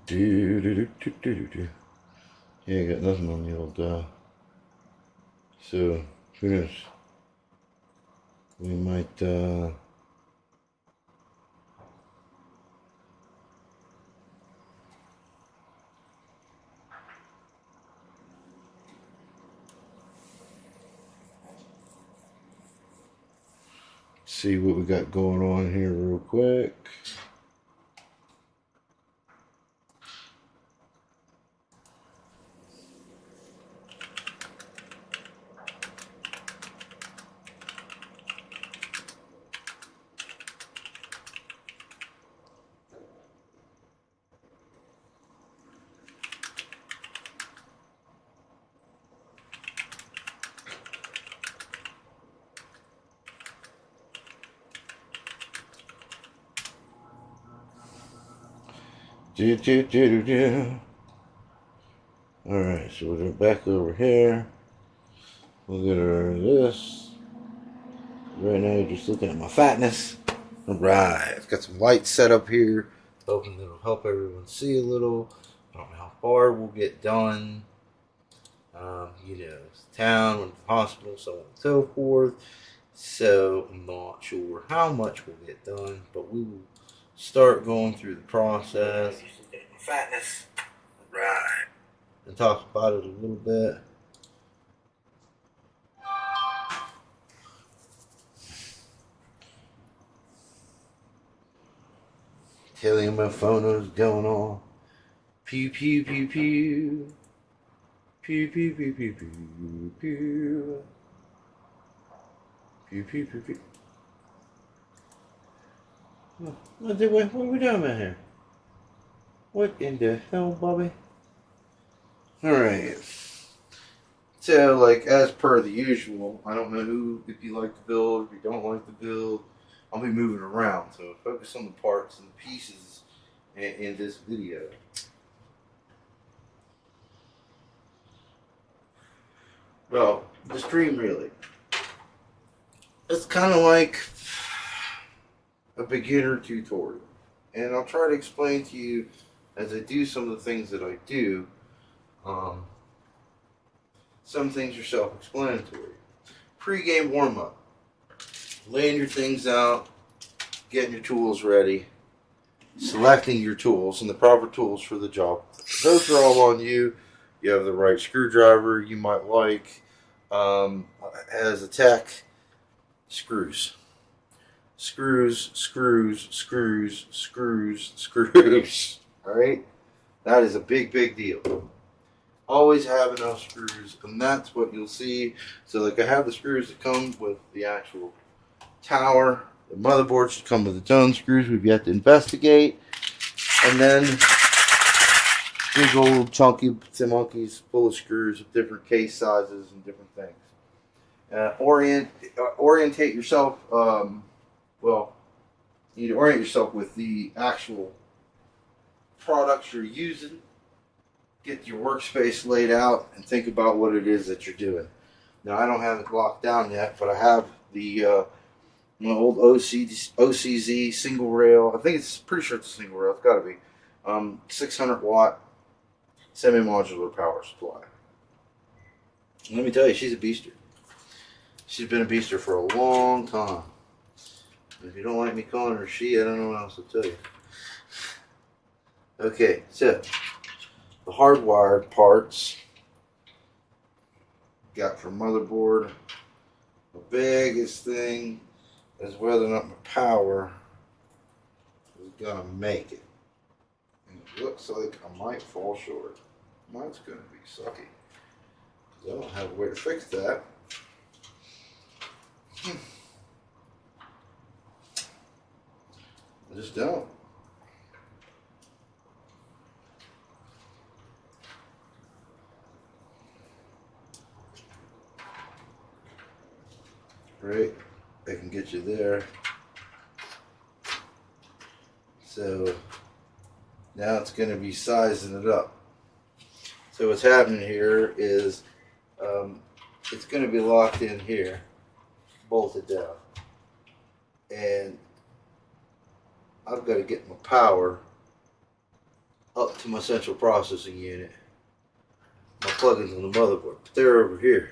Do, do, do, do, do, do, do. Yeah, I got nothing on the old dial. So, who knows? We might, see what we got going on here real quick. Do, do, do, do, do. Alright, so we're back over here. We'll get rid of this. Right now, you're just looking at my fatness. Alright, I've got some lights set up here. Hoping that'll help everyone see a little. I don't know how far we'll get done. It's town, hospital, so on and so forth. So I'm not sure how much we'll get done, but we will start going through the process. Fatness, right? And talk about it a little bit. Tell you my phone's going on. Pew pew pew pew. Pew pew pew pew pew pew. Pew pew pew pew. What are we doing out here? What in the hell, Bobby? Alright. So, like, as per the usual, I don't know if you like to build, if you don't like to build. I'll be moving around, so focus on the parts and the pieces in this video. Well, the stream really. It's kind of like a beginner tutorial. And I'll try to explain to you as I do some of the things that I do. Some things are self-explanatory. Pre-game warm-up. Laying your things out, getting your tools ready, selecting your tools and the proper tools for the job. Those are all on you. You have the right screwdriver you might like. As a tech, screws. Screws, screws, screws, screws, screws. Alright? That is a big, big deal. Always have enough screws, and that's what you'll see. So, like, I have the screws that come with the actual tower. The motherboard should come with its own screws we've yet to investigate. And then big old chunky monkeys full of screws of different case sizes and different things. Orientate yourself. You need to orient yourself with the actual products you're using. Get your workspace laid out and think about what it is that you're doing. Now, I don't have it locked down yet, but I have the my old OCZ single rail. I think it's pretty sure it's a single rail. It's got to be 600 watt semi-modular power supply. And let me tell you, she's a beaster. She's been a beaster for a long time. If you don't like me calling her she, I don't know what else to tell you. Okay, so the hardwired parts got from motherboard. The biggest thing is whether or not my power is gonna make it. And it looks like I might fall short. Mine's gonna be sucky because I don't have a way to fix that. I just don't. Right, I can get you there. So now it's going to be sizing it up. So what's happening here is it's going to be locked in here, bolted down, and I've got to get my power up to my central processing unit. My plugins on the motherboard, but they're over here.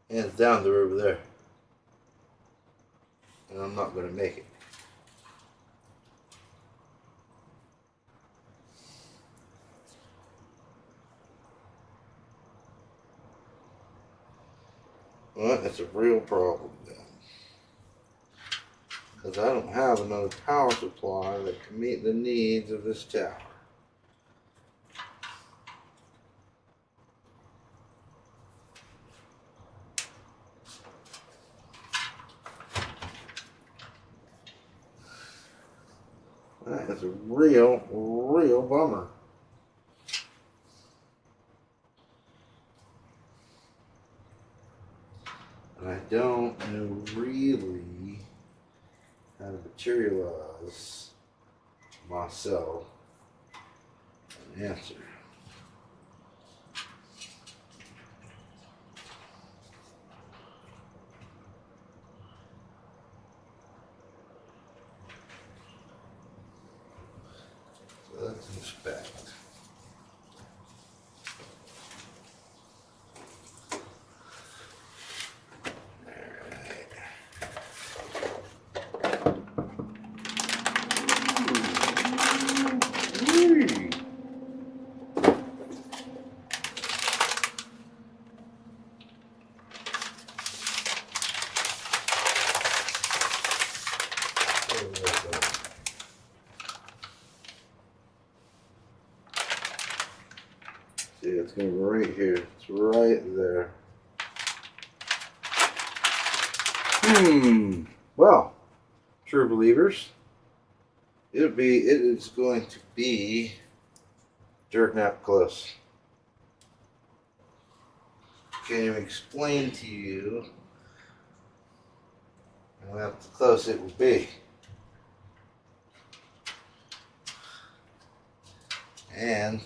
Hands down, they're over there. And I'm not going to make it. Well, that's a real problem then. Because I don't have another power supply that can meet the needs of this tower. That is a real bummer. And I don't know really how to materialize myself an answer. So let's inspect. See, it's going to be right here. It's right there. Well, true believers, it is going to be dirt nap close. Can't even explain to you how close it will be. And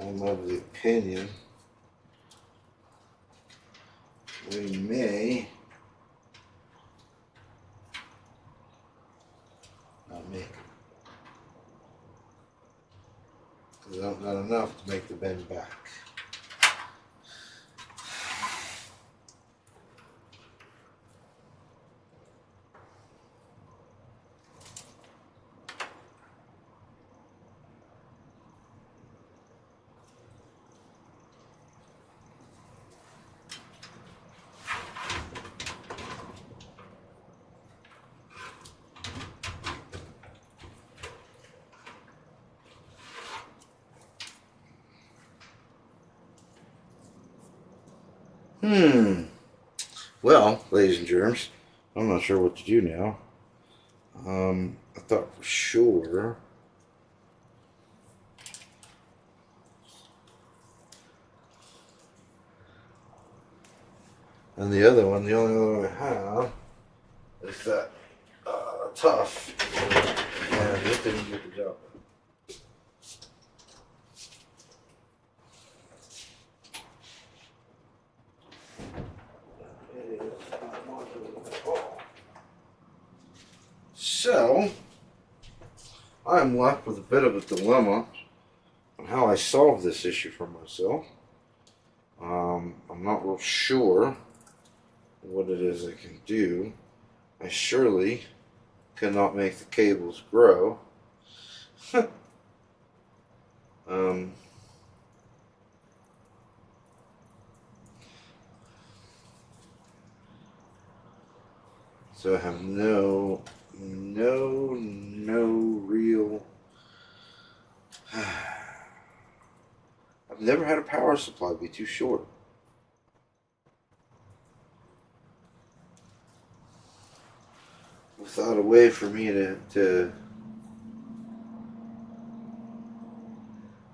I'm of the opinion we may not make it. Because I don't got enough to make the bend back. Well, ladies and germs, I'm not sure what to do now. I thought for sure and the other one, the only other one I have is that tough, and it didn't get the job. So, I'm left with a bit of a dilemma on how I solve this issue for myself. I'm not real sure what it is I can do. I surely cannot make the cables grow. So I have no real. I've never had a power supply be too short. Without a way for me to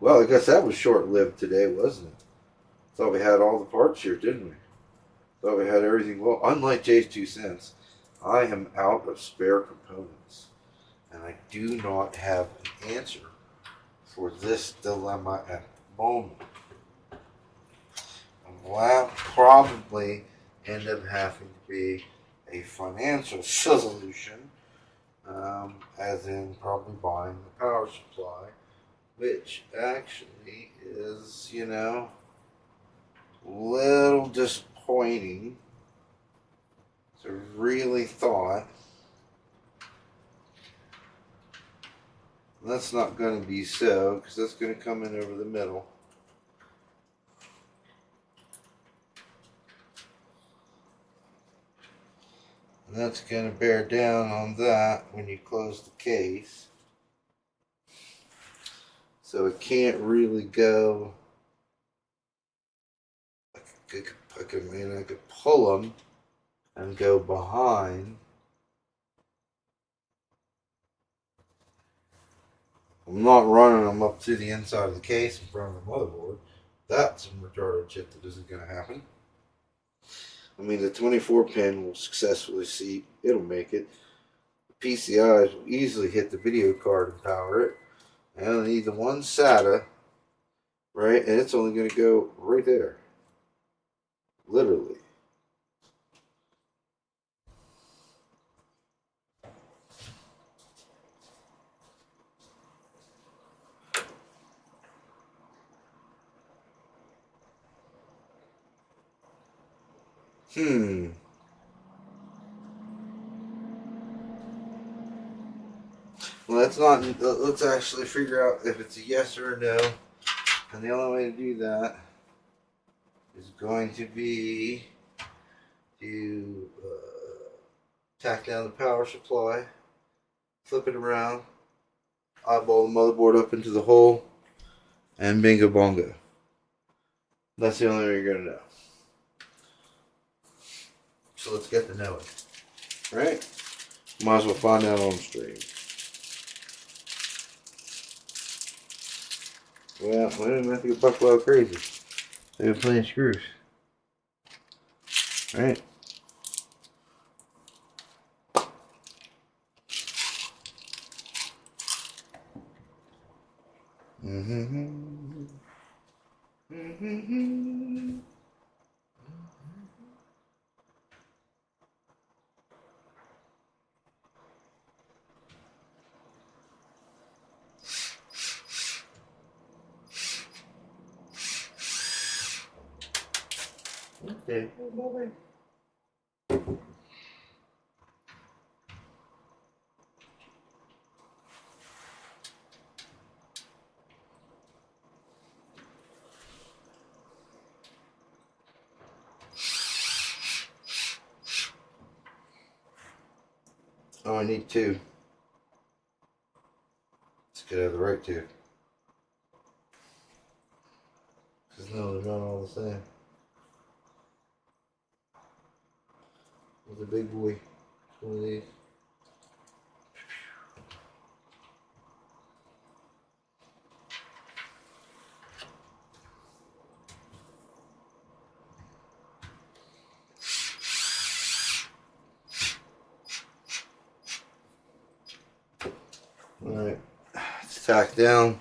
well, I guess that was short-lived today, wasn't it? Thought we had all the parts here, didn't we? Thought we had everything. Well, unlike Jay's 2 cents, I am out of spare components, and I do not have an answer for this dilemma at the moment. I will probably end up having to be a financial solution, as in probably buying the power supply, which actually is, a little disappointing. So really thought that's not going to be so, because that's going to come in over the middle. And that's going to bear down on that when you close the case. So it can't really go. I could pull them and go behind. I'm not running them up to the inside of the case in front of the motherboard. That's some retarded shit that isn't going to happen. I mean, the 24 pin will successfully seat. It'll make it. The PCIs will easily hit the video card and power it. And I need the one SATA, right? And it's only going to go right there. Literally. Well, let's actually figure out if it's a yes or a no. And the only way to do that is going to be to tack down the power supply, flip it around, eyeball the motherboard up into the hole, and bingo bongo. That's the only way you're going to know. So let's get to know it. Right? Might as well find out on stream. Well, we didn't have to get buck wild crazy. They were playing screws. Right? Okay. Oh, I need two. Let's get out of the right two. Because no, they're not all the same. With a big boy. One of these. Alright. It's tacked down.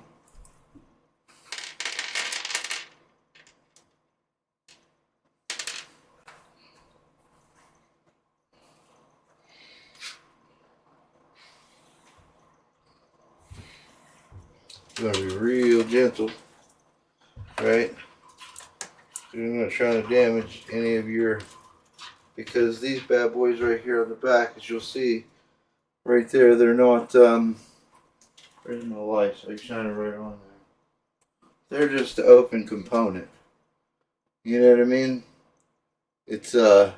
You gotta be real gentle, right? You're not trying to damage any of your, because these bad boys right here on the back, as you'll see right there, they're not, where's my light? So I shine it right on there. They're just an open component. You know what I mean? It's, you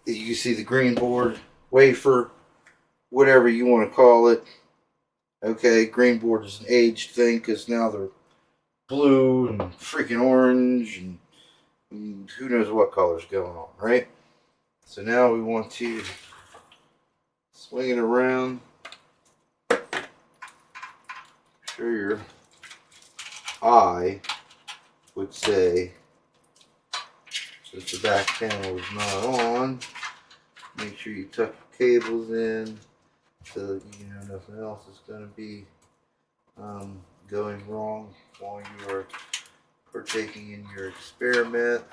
can see the green board, wafer, whatever you want to call it. Okay, green board is an aged thing because now they're blue and freaking orange and who knows what color's going on, right? So now we want to swing it around. Sure, your eye would say, since the back panel is not on, make sure you tuck the cables in so you know nothing else is going to be going wrong while you are partaking in your experiment.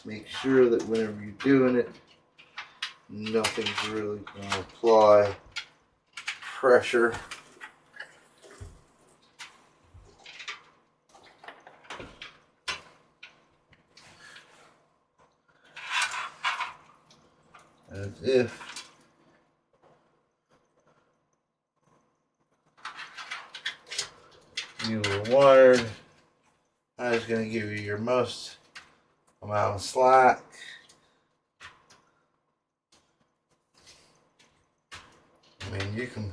make sure that whenever you're doing it, nothing's really going to apply pressure. As if you were wired. I was going to give you your most amount of slack. I mean, you can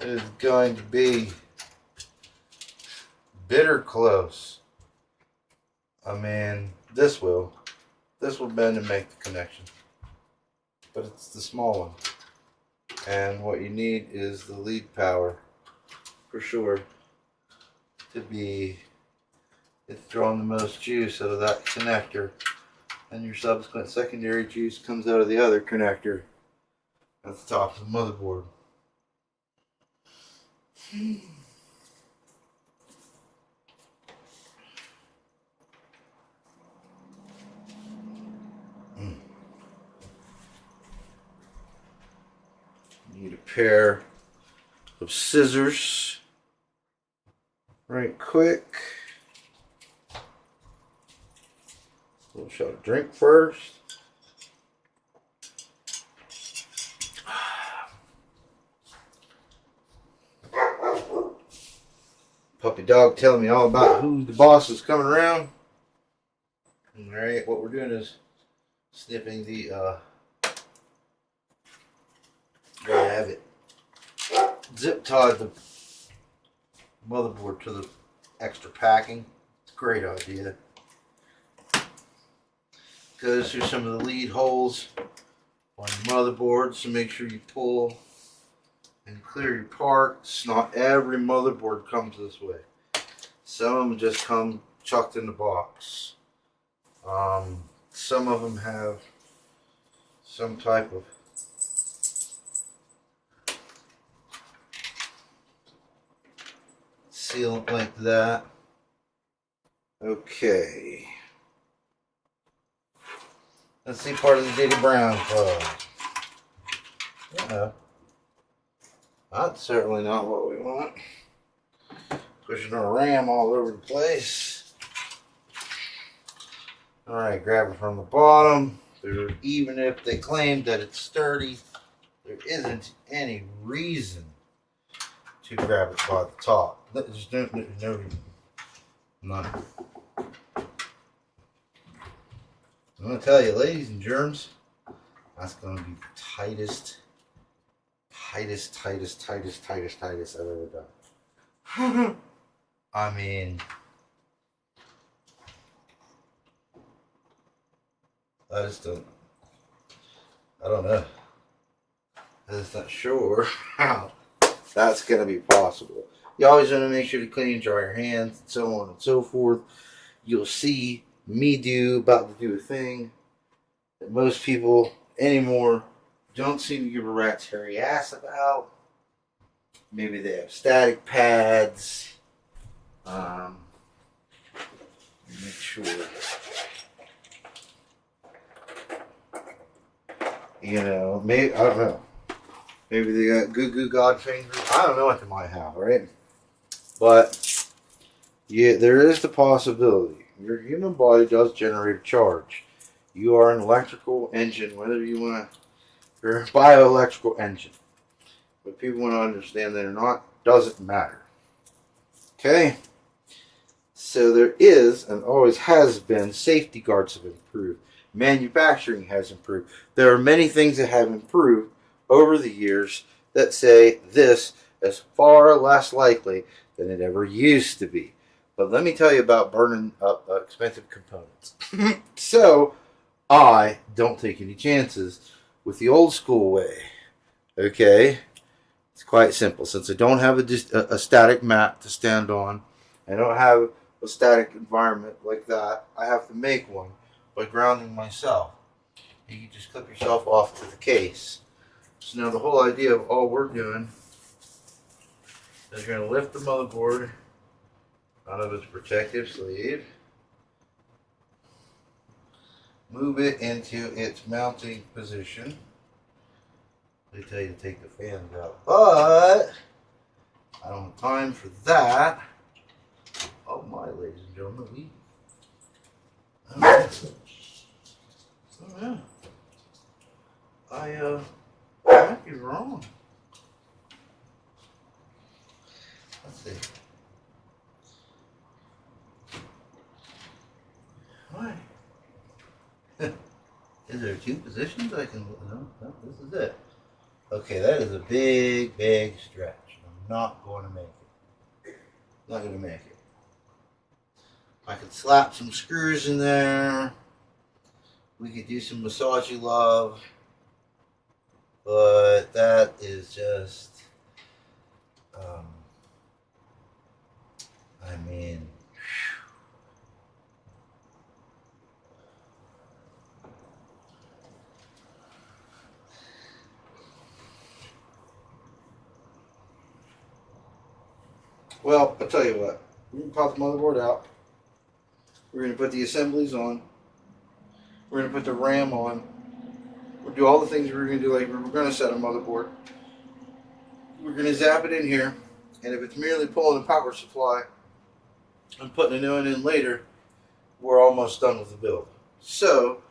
it is going to be bitter close. I mean, this will bend and make the connection, but it's the small one. And what you need is the lead power, for sure, to be, it's drawing the most juice out of that connector, and your subsequent secondary juice comes out of the other connector at the top of the motherboard. Need a pair of scissors right quick. A little shot of drink first. Puppy dog telling me all about who the boss is coming around. Alright, what we're doing is snipping the there you have it. Zip tied the motherboard to the extra packing. It's a great idea. Goes through some of the lead holes on the motherboard, so make sure you pull and clear your parts. Not every motherboard comes this way. Some of them just come chucked in the box. Some of them have some type of sealant like that. Okay. Let's see part of the Diddy Brown Club. Yeah. That's certainly not what we want. Pushing our RAM all over the place. Alright, grab it from the bottom. Even if they claim that it's sturdy, there isn't any reason to grab it by the top. There's no reason. None. I'm going to tell you, ladies and germs, that's going to be the tightest I've ever done. I mean, I don't know. I'm just not sure how that's going to be possible. You always want to make sure to clean and dry your hands and so on and so forth. You'll see me about to do a thing that most people anymore don't seem to give a rat's hairy ass about. Maybe they have static pads. Make sure. You know, maybe, I don't know. Maybe they got goo god fingers. I don't know what they might have, right? But yeah, there is the possibility. Your human body does generate a charge. You are an electrical engine, whether you want to, you're a bioelectrical engine. But people want to understand that or not, doesn't matter. Okay? So there is, and always has been, safety guards have improved. Manufacturing has improved. There are many things that have improved over the years that say this is far less likely than it ever used to be. But let me tell you about burning up expensive components. So, I don't take any chances with the old school way. Okay? It's quite simple. Since I don't have a static mat to stand on, I don't have a static environment like that, I have to make one by grounding myself. You can just clip yourself off to the case. So now the whole idea of all we're doing is you're going to lift the motherboard out of its protective sleeve. Move it into its mounting position. They tell you to take the fans out, but I don't have time for that. Oh my, ladies and gentlemen, oh yeah, I might be wrong. Let's see. Why? Is there 2 positions I can? No, this is it. Okay, that is a big, big stretch. I'm not going to make it. Not going to make it. I could slap some screws in there. We could do some massagey love. But that is just, I mean, well, I'll tell you what. We're going to pop the motherboard out. We're going to put the assemblies on. We're going to put the RAM on. We'll do all the things we're going to do. Like we're going to set a motherboard. We're going to zap it in here. And if it's merely pulling the power supply and putting a new one in later, we're almost done with the build. So,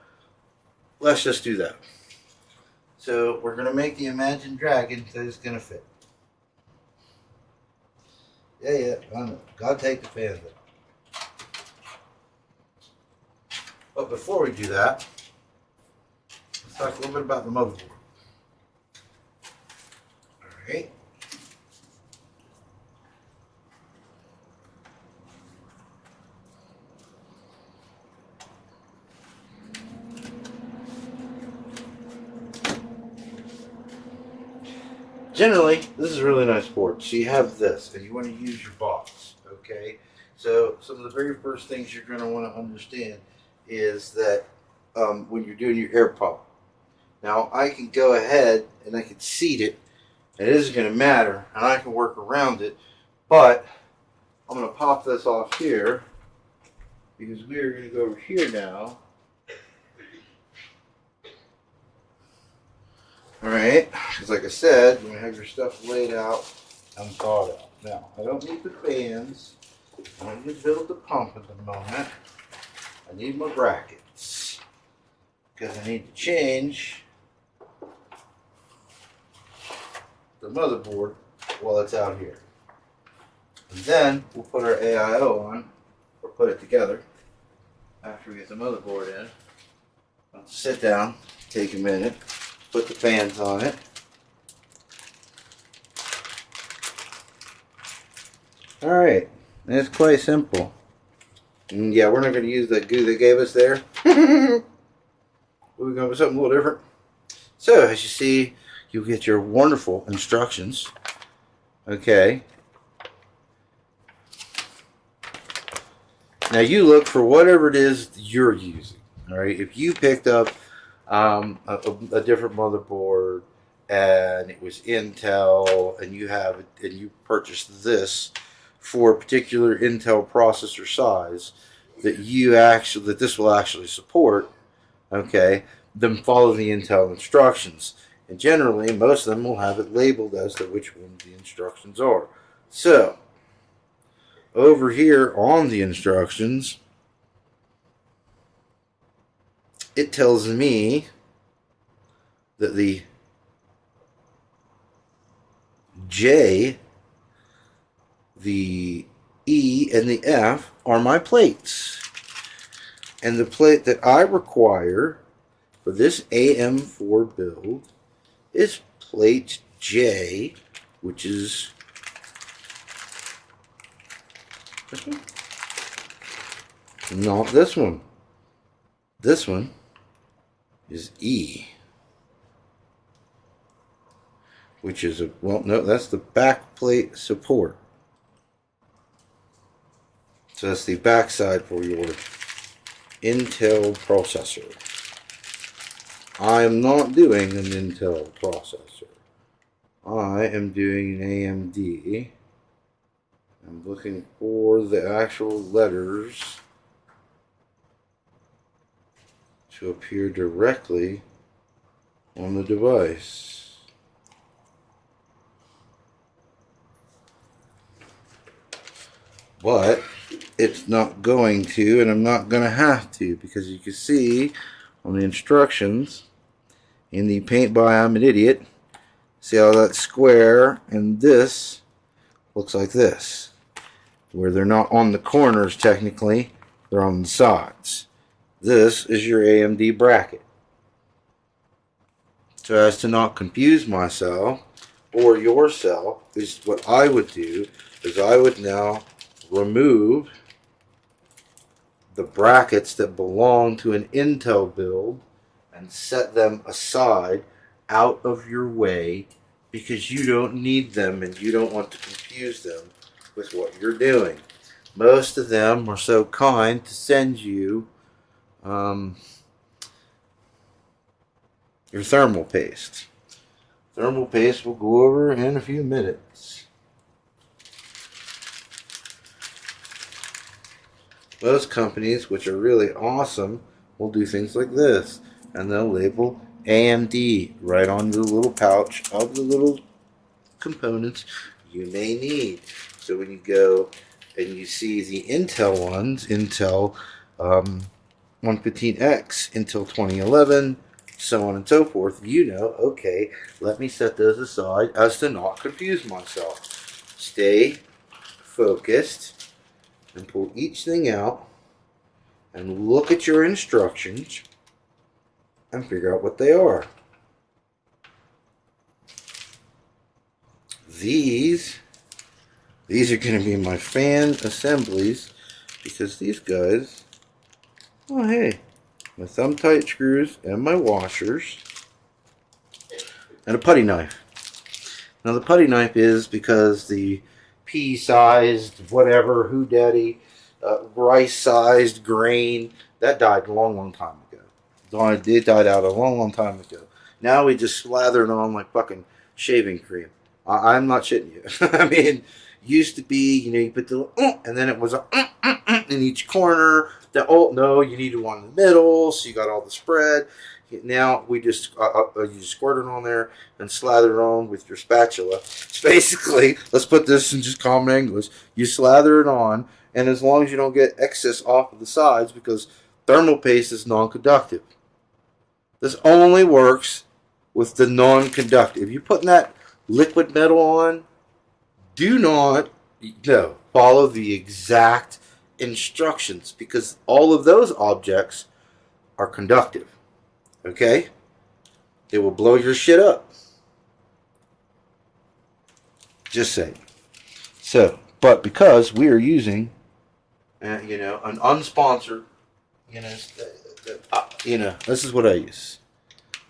let's just do that. So, we're going to make the Imagine Dragon that is going to fit. Yeah, I know. Gotta take the fans out. But before we do that, let's talk a little bit about the motherboard. Alright. Generally, this is a really nice board. So you have this, and you want to use your box, okay? So some of the very first things you're going to want to understand is that when you're doing your air pump. Now, I can go ahead and I can seat it, and it isn't going to matter, and I can work around it, but I'm going to pop this off here, because we are going to go over here now. Alright, because like I said, you're going to have your stuff laid out and thawed out. Now, I don't need the fans. I don't need to build the pump at the moment. I need my brackets. Because I need to change the motherboard while it's out here. And then we'll put our AIO on, or put it together, after we get the motherboard in. I'll sit down, take a minute. Put the fans on it. Alright, it's quite simple. And yeah, we're not going to use the goo they gave us there. We're going with something a little different. So, as you see, you'll get your wonderful instructions. Okay. Now you look for whatever it is you're using. Alright, if you picked up a different motherboard and it was Intel and you purchased this for a particular Intel processor size that this will actually support, okay, then follow the Intel instructions. And generally most of them will have it labeled as to which one the instructions are. So over here on the instructions, it tells me that the J, the E, and the F are my plates. And the plate that I require for this AM4 build is plate J, which is this one? Not this one. This one is E, which is that's the back plate support. So that's the back side for your Intel processor. I am not doing an Intel processor. I am doing an AMD. I'm looking for the actual letters to appear directly on the device. But it's not going to, and I'm not going to have to, because you can see on the instructions in the paint by I'm an idiot, see how that square and this looks like this, where they're not on the corners technically, they're on the sides. This is your AMD bracket. So as to not confuse myself or yourself, is what I would do is I would now remove the brackets that belong to an Intel build and set them aside out of your way, because you don't need them and you don't want to confuse them with what you're doing. Most of them are so kind to send you your thermal paste. Thermal paste we'll go over in a few minutes. Most companies, which are really awesome, will do things like this, and they'll label AMD right on your little pouch of the little components you may need. So when you go and you see the Intel ones, Intel 115X, Intel 2011, so on and so forth, you know, okay, let me set those aside as to not confuse myself. Stay focused and pull each thing out and look at your instructions and figure out what they are. These are going to be my fan assemblies, because these guys, oh hey, my thumb tight screws and my washers and a putty knife. Now the putty knife is because the pea-sized whatever, who daddy, rice-sized grain, that died a long time ago. It died out a long time ago. Now we just slather it on like fucking shaving cream. I'm not shitting you. I mean, used to be, you know, you put the and then it was a in each corner. No, you needed one in the middle, so you got all the spread. Now we just you just squirt it on there and slather it on with your spatula. It's basically, let's put this in just common English. You slather it on, and as long as you don't get excess off of the sides, because thermal paste is non-conductive. This only works with the non-conductive. If you're putting that liquid metal on, do not follow the exact instructions, because all of those objects are conductive. Okay? They will blow your shit up. Just saying. So, but because we are using, an unsponsored, this is what I use.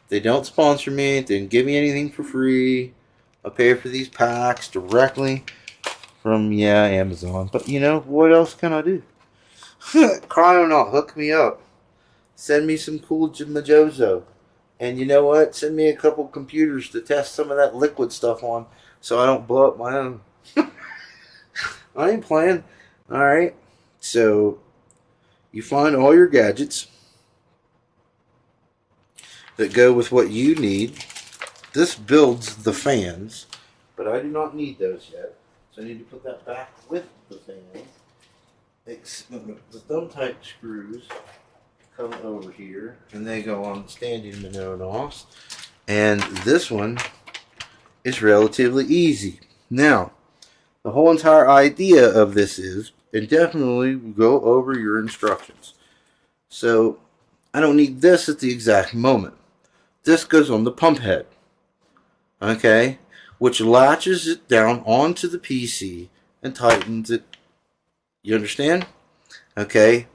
They don't sponsor me. They didn't give me anything for free. I pay for these packs directly from, Amazon. But, what else can I do? Cry or not, hook me up. Send me some cool Majozo. And you know what? Send me a couple computers to test some of that liquid stuff on, so I don't blow up my own. I ain't playing. Alright. So, you find all your gadgets that go with what you need. This builds the fans, but I do not need those yet. So I need to put that back with the fans. The thumb type screws come over here, and they go on the standing Minonos. And this one is relatively easy. Now, the whole entire idea of this is, and definitely go over your instructions. So, I don't need this at the exact moment. This goes on the pump head. Okay? Which latches it down onto the PC and tightens it. You understand? Okay?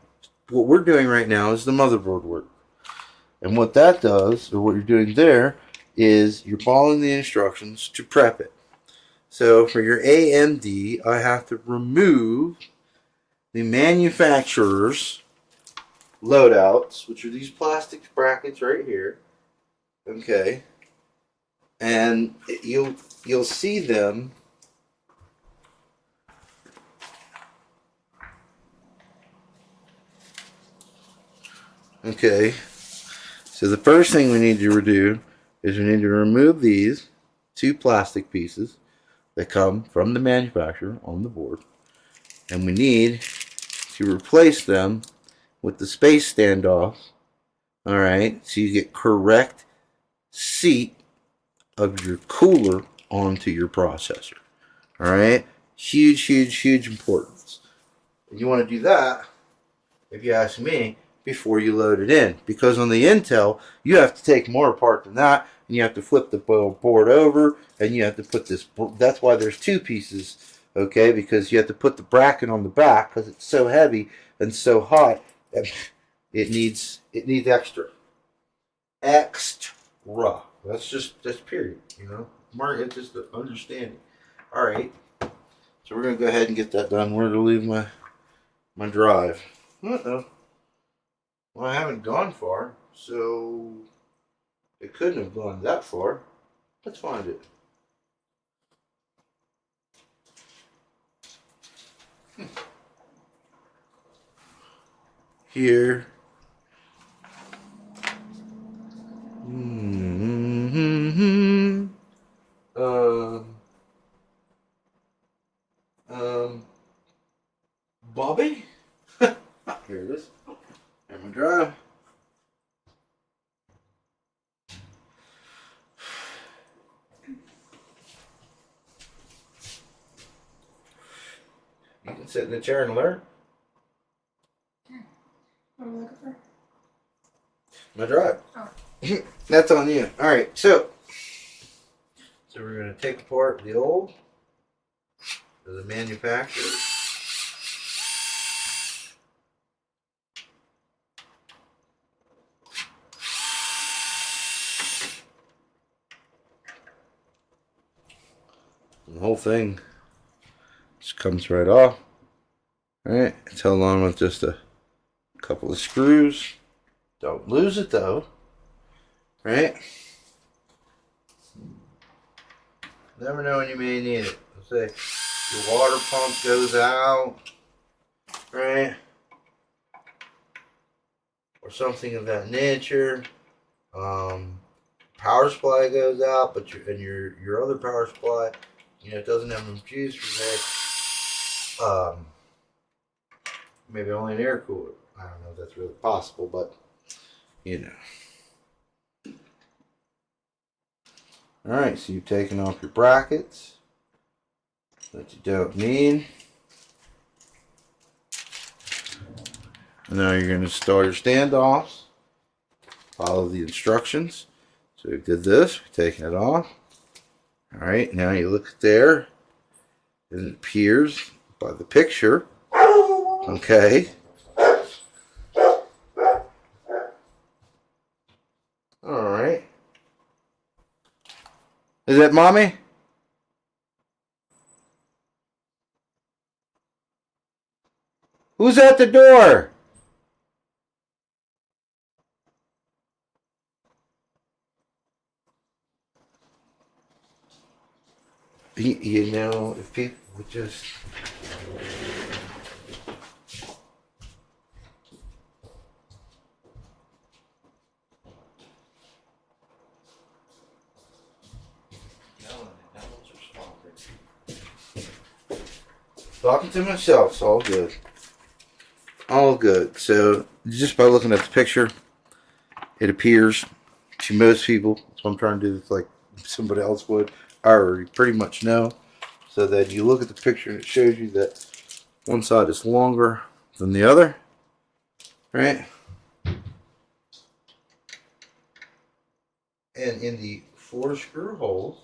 What we're doing right now is the motherboard work. And what that does, or what you're doing there, is you're following the instructions to prep it. So for your AMD, I have to remove the manufacturer's loadouts, which are these plastic brackets right here. Okay. And you'll see them Okay. So the first thing we need to do is we need to remove these two plastic pieces that come from the manufacturer on the board. And we need to replace them with the space standoffs. Alright, so you get correct seat of your cooler onto your processor. Alright, huge importance. And you want to do that, if you ask me, before you load it in. Because on the Intel, you have to take more apart than that, and you have to flip the board over, and you have to put this, that's why there's two pieces, okay, because you have to put the bracket on the back, because it's so heavy and so hot, it needs extra. Extra. That's period, you know. Mark, it's just an understanding. Alright, so we're going to go ahead and get that done. Where to leave my drive? Uh-oh. Well, I haven't gone far, so it couldn't have gone that far. Let's find it. Here. Bobby? Here it is. There's my drive. You can sit in the chair and learn. What are we looking for? My drive. Oh. That's on you. Alright, so we're going to take apart the old, the manufacturer. And the whole thing just comes right off. Alright, it's held on with just a couple of screws. Don't lose it though. Right? Never know when you may need it. Let's say your water pump goes out, right? Or something of that nature. Power supply goes out, but your other power supply, you know, it doesn't have enough juice for that. Maybe only an air cooler. I don't know if that's really possible, but you know. Alright, so you've taken off your brackets that you don't need. And now you're going to install your standoffs. Follow the instructions. So we did this, we're taking it off. Alright, now you look there, and it appears by the picture. Okay. Alright. Is that mommy? Who's at the door? You know, if people would just... Talking to myself, it's all good. All good. So, just by looking at the picture, it appears to most people, that's what I'm trying to do, it's like somebody else would, I already pretty much know. So that you look at the picture and it shows you that one side is longer than the other. Right? And in the 4 screw holes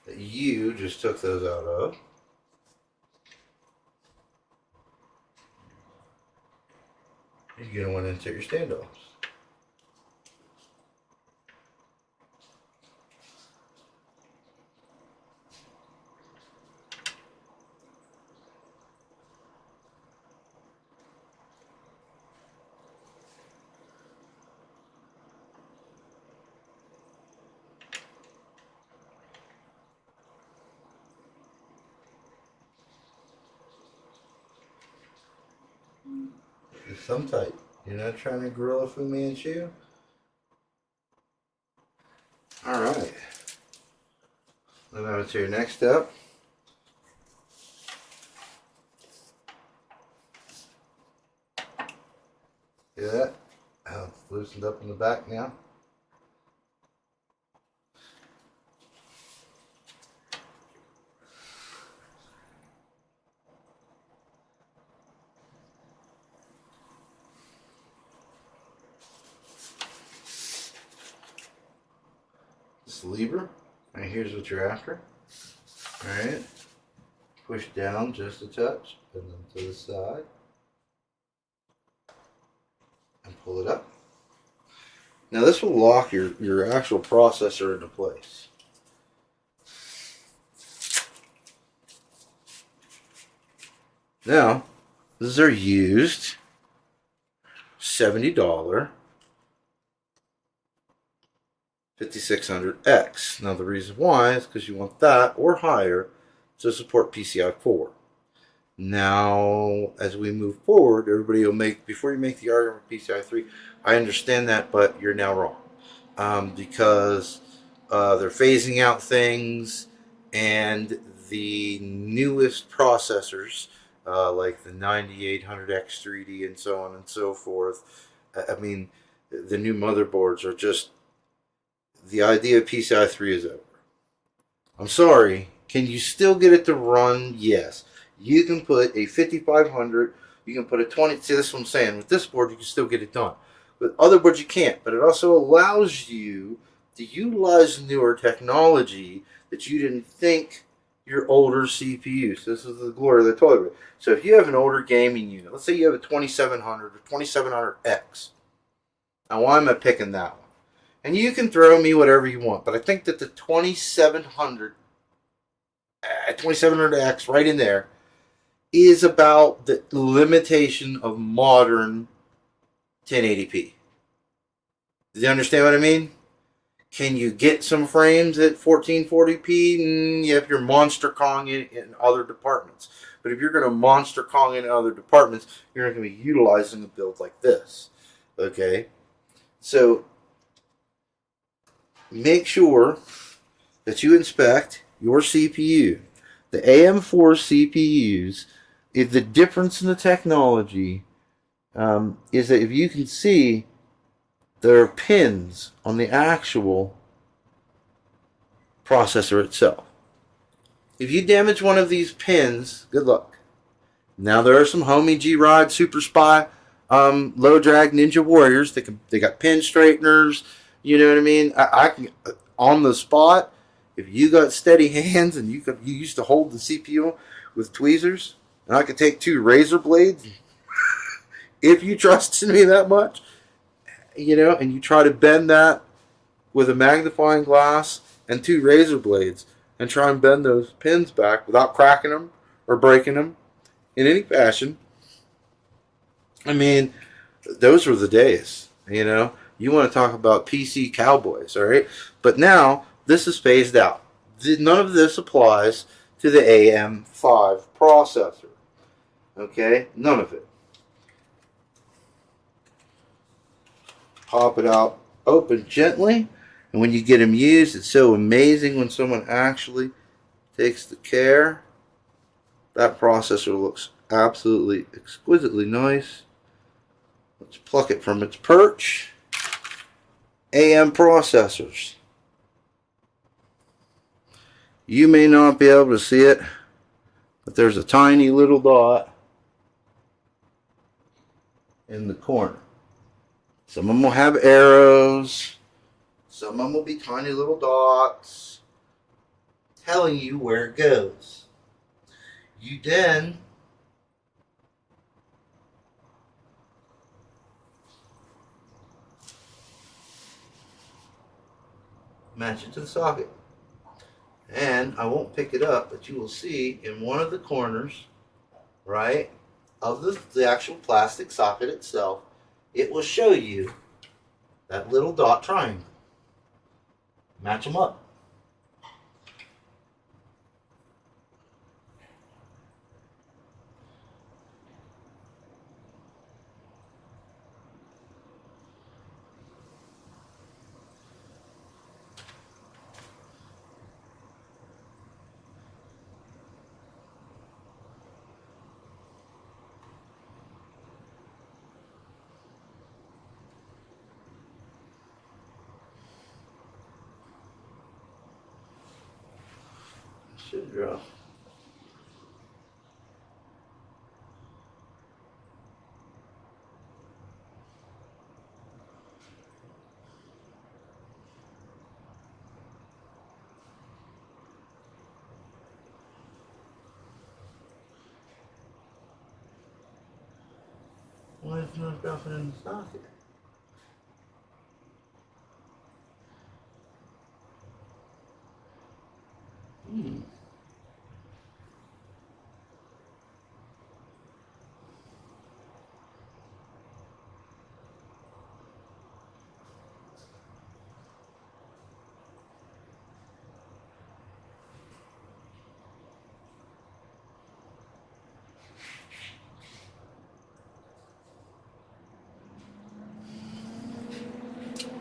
that you just took those out of, you're going to want to insert your standoffs. Thumb tight. You're not trying to gorilla Fu Manchu? Alright. Move on to your next step. See that? How it's loosened up in the back now. This lever, right here's what you're after. Alright. Push down just a touch and then to the side. And pull it up. Now this will lock your actual processor into place. Now, this is our used $70 5600X. Now the reason why is because you want that or higher to support PCI 4. Now, as we move forward, everybody will make, before you make the argument for PCI 3, I understand that, but you're now wrong. Because they're phasing out things, and the newest processors, like the 9800X3D and so on and so forth, I mean, the new motherboards are just, the idea of PCI 3 is over. I'm sorry, can you still get it to run? Yes. You can put a 5500, you can put a 20, see this is what I'm saying, with this board you can still get it done. With other boards you can't, but it also allows you to utilize newer technology that you didn't think your older CPUs. This is the glory of the toilet. So if you have an older gaming unit, let's say you have a 2700 or 2700X. Now why am I picking that one? And you can throw me whatever you want, but I think that the 2700X right in there is about the limitation of modern 1080p. Do you understand what I mean? Can you get some frames at 1440p? Yeah, if you're Monster Kong in other departments. But if you're going to Monster Kong in other departments, you're not going to be utilizing a build like this. Okay? So, make sure that you inspect your CPU. The AM4 CPUs, if the difference in the technology is that if you can see, there are pins on the actual processor itself. If you damage one of these pins, good luck. Now there are some homie G-Rod Super Spy low drag Ninja Warriors. They got pin straighteners. You know what I mean? I can, on the spot, if you got steady hands and you used to hold the CPU with tweezers, and I could take 2 razor blades, if you trusted me that much, you know, and you try to bend that with a magnifying glass and 2 razor blades and try and bend those pins back without cracking them or breaking them in any fashion. I mean, those were the days, you know. You want to talk about PC cowboys, all right? But now, this is phased out. None of this applies to the AM5 processor, okay? None of it. Pop it out open gently, and when you get them used, it's so amazing when someone actually takes the care. That processor looks absolutely exquisitely nice. Let's pluck it from its perch. AM processors. You may not be able to see it, but there's a tiny little dot in the corner. Some of them will have arrows. Some of them will be tiny little dots telling you where it goes. You then match it to the socket. And I won't pick it up, but you will see in one of the corners, right, of the actual plastic socket itself, it will show you that little dot triangle. Match them up. Should drop. Why is it not dropping in the socket?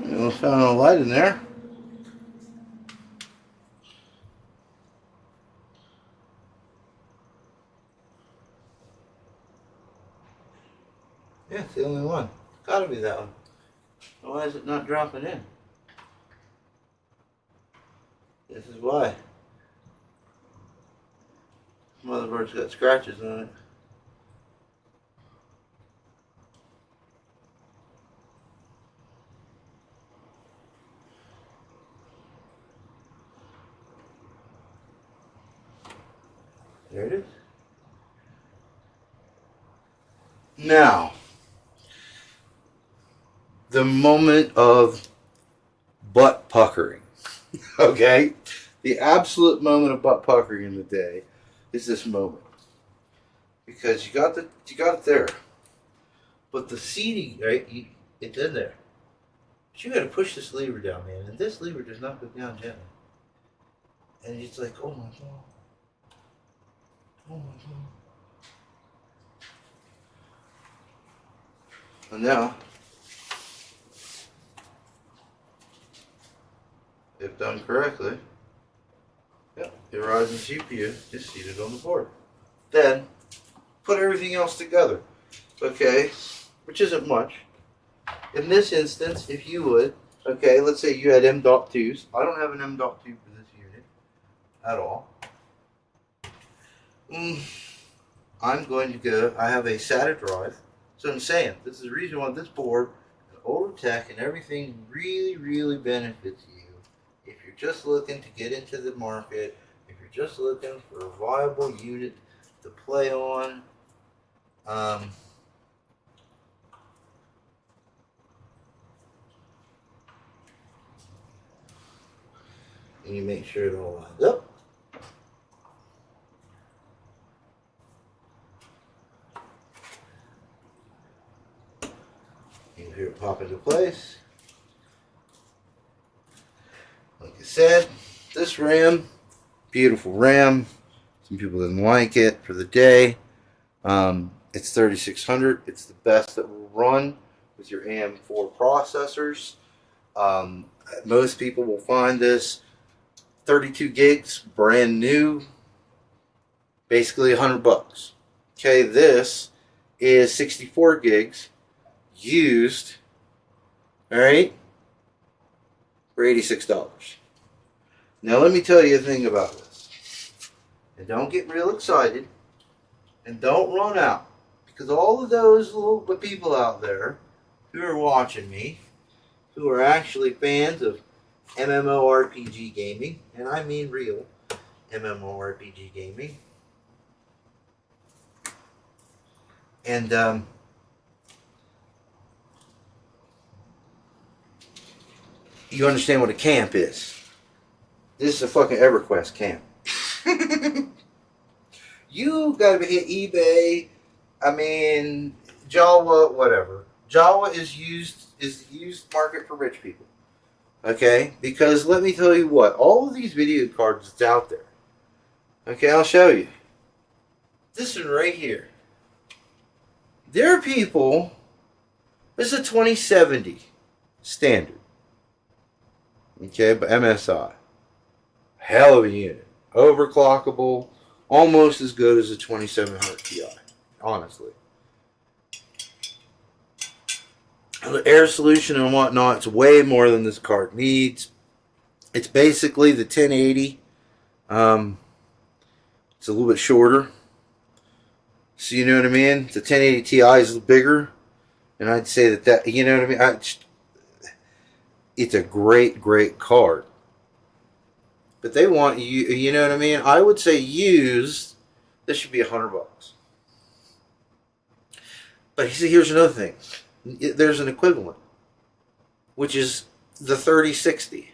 You found a light in there. Yeah, it's the only one. Gotta be that one. Why is it not dropping in? This is why. Motherboard's got scratches on it. There it is. Now, the moment of butt puckering. Okay? The absolute moment of butt puckering in the day is this moment. Because you got it there. But the seating, right, it's in there. But you gotta push this lever down, man. And this lever does not go down gently. And it's like, oh my god. Oh my god. And now, if done correctly, your Ryzen CPU is seated on the board. Then, put everything else together. Okay, which isn't much. In this instance, if you would, okay, let's say you had M.2s. I don't have an M.2 for this unit at all. I'm going to go, I have a SATA drive. So I'm saying, this is the reason why this board, the older tech and everything really, really benefits you. If you're just looking to get into the market, if you're just looking for a viable unit to play on, and you make sure it all lines up. You hear it pop into place. Like I said, this RAM, beautiful RAM. Some people didn't like it for the day. It's 3600. It's the best that will run with your AM4 processors. Most people will find this 32 gigs, brand new, basically $100. Okay, this is 64 gigs, used, all right, for $86. Now let me tell you a thing about this. And don't get real excited, and don't run out, because all of those little people out there who are watching me, who are actually fans of MMORPG gaming, and I mean real MMORPG gaming, and you understand what a camp is. This is a fucking EverQuest camp. You gotta be hit eBay. I mean, Java, whatever. Java is the used market for rich people. Okay? Because let me tell you what, all of these video cards that's out there. Okay, I'll show you. This one right here. There are people, this is a 2070 standard. Okay, but MSI. Hell of a unit. Overclockable. Almost as good as a 2700 Ti. Honestly. The air solution and whatnot, it's way more than this card needs. It's basically the 1080 It's a little bit shorter. So you know what I mean? The 1080 Ti is bigger. And I'd say that, you know what I mean? It's a great, great card. But they want you, you know what I mean? I would say used, this should be $100. But see, here's another thing. There's an equivalent, which is the 3060.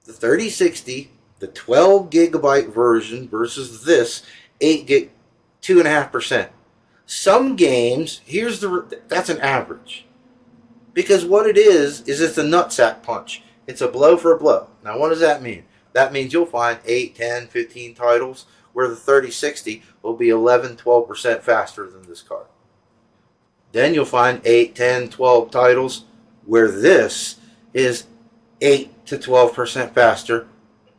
The 3060, the 12 gigabyte version versus this 8 gig, 2.5%. Some games, that's an average. Because what it is it's a nutsack punch. It's a blow for a blow. Now, what does that mean? That means you'll find 8, 10, 15 titles where the 3060 will be 11, 12% faster than this card. Then you'll find 8, 10, 12 titles where this is 8 to 12% faster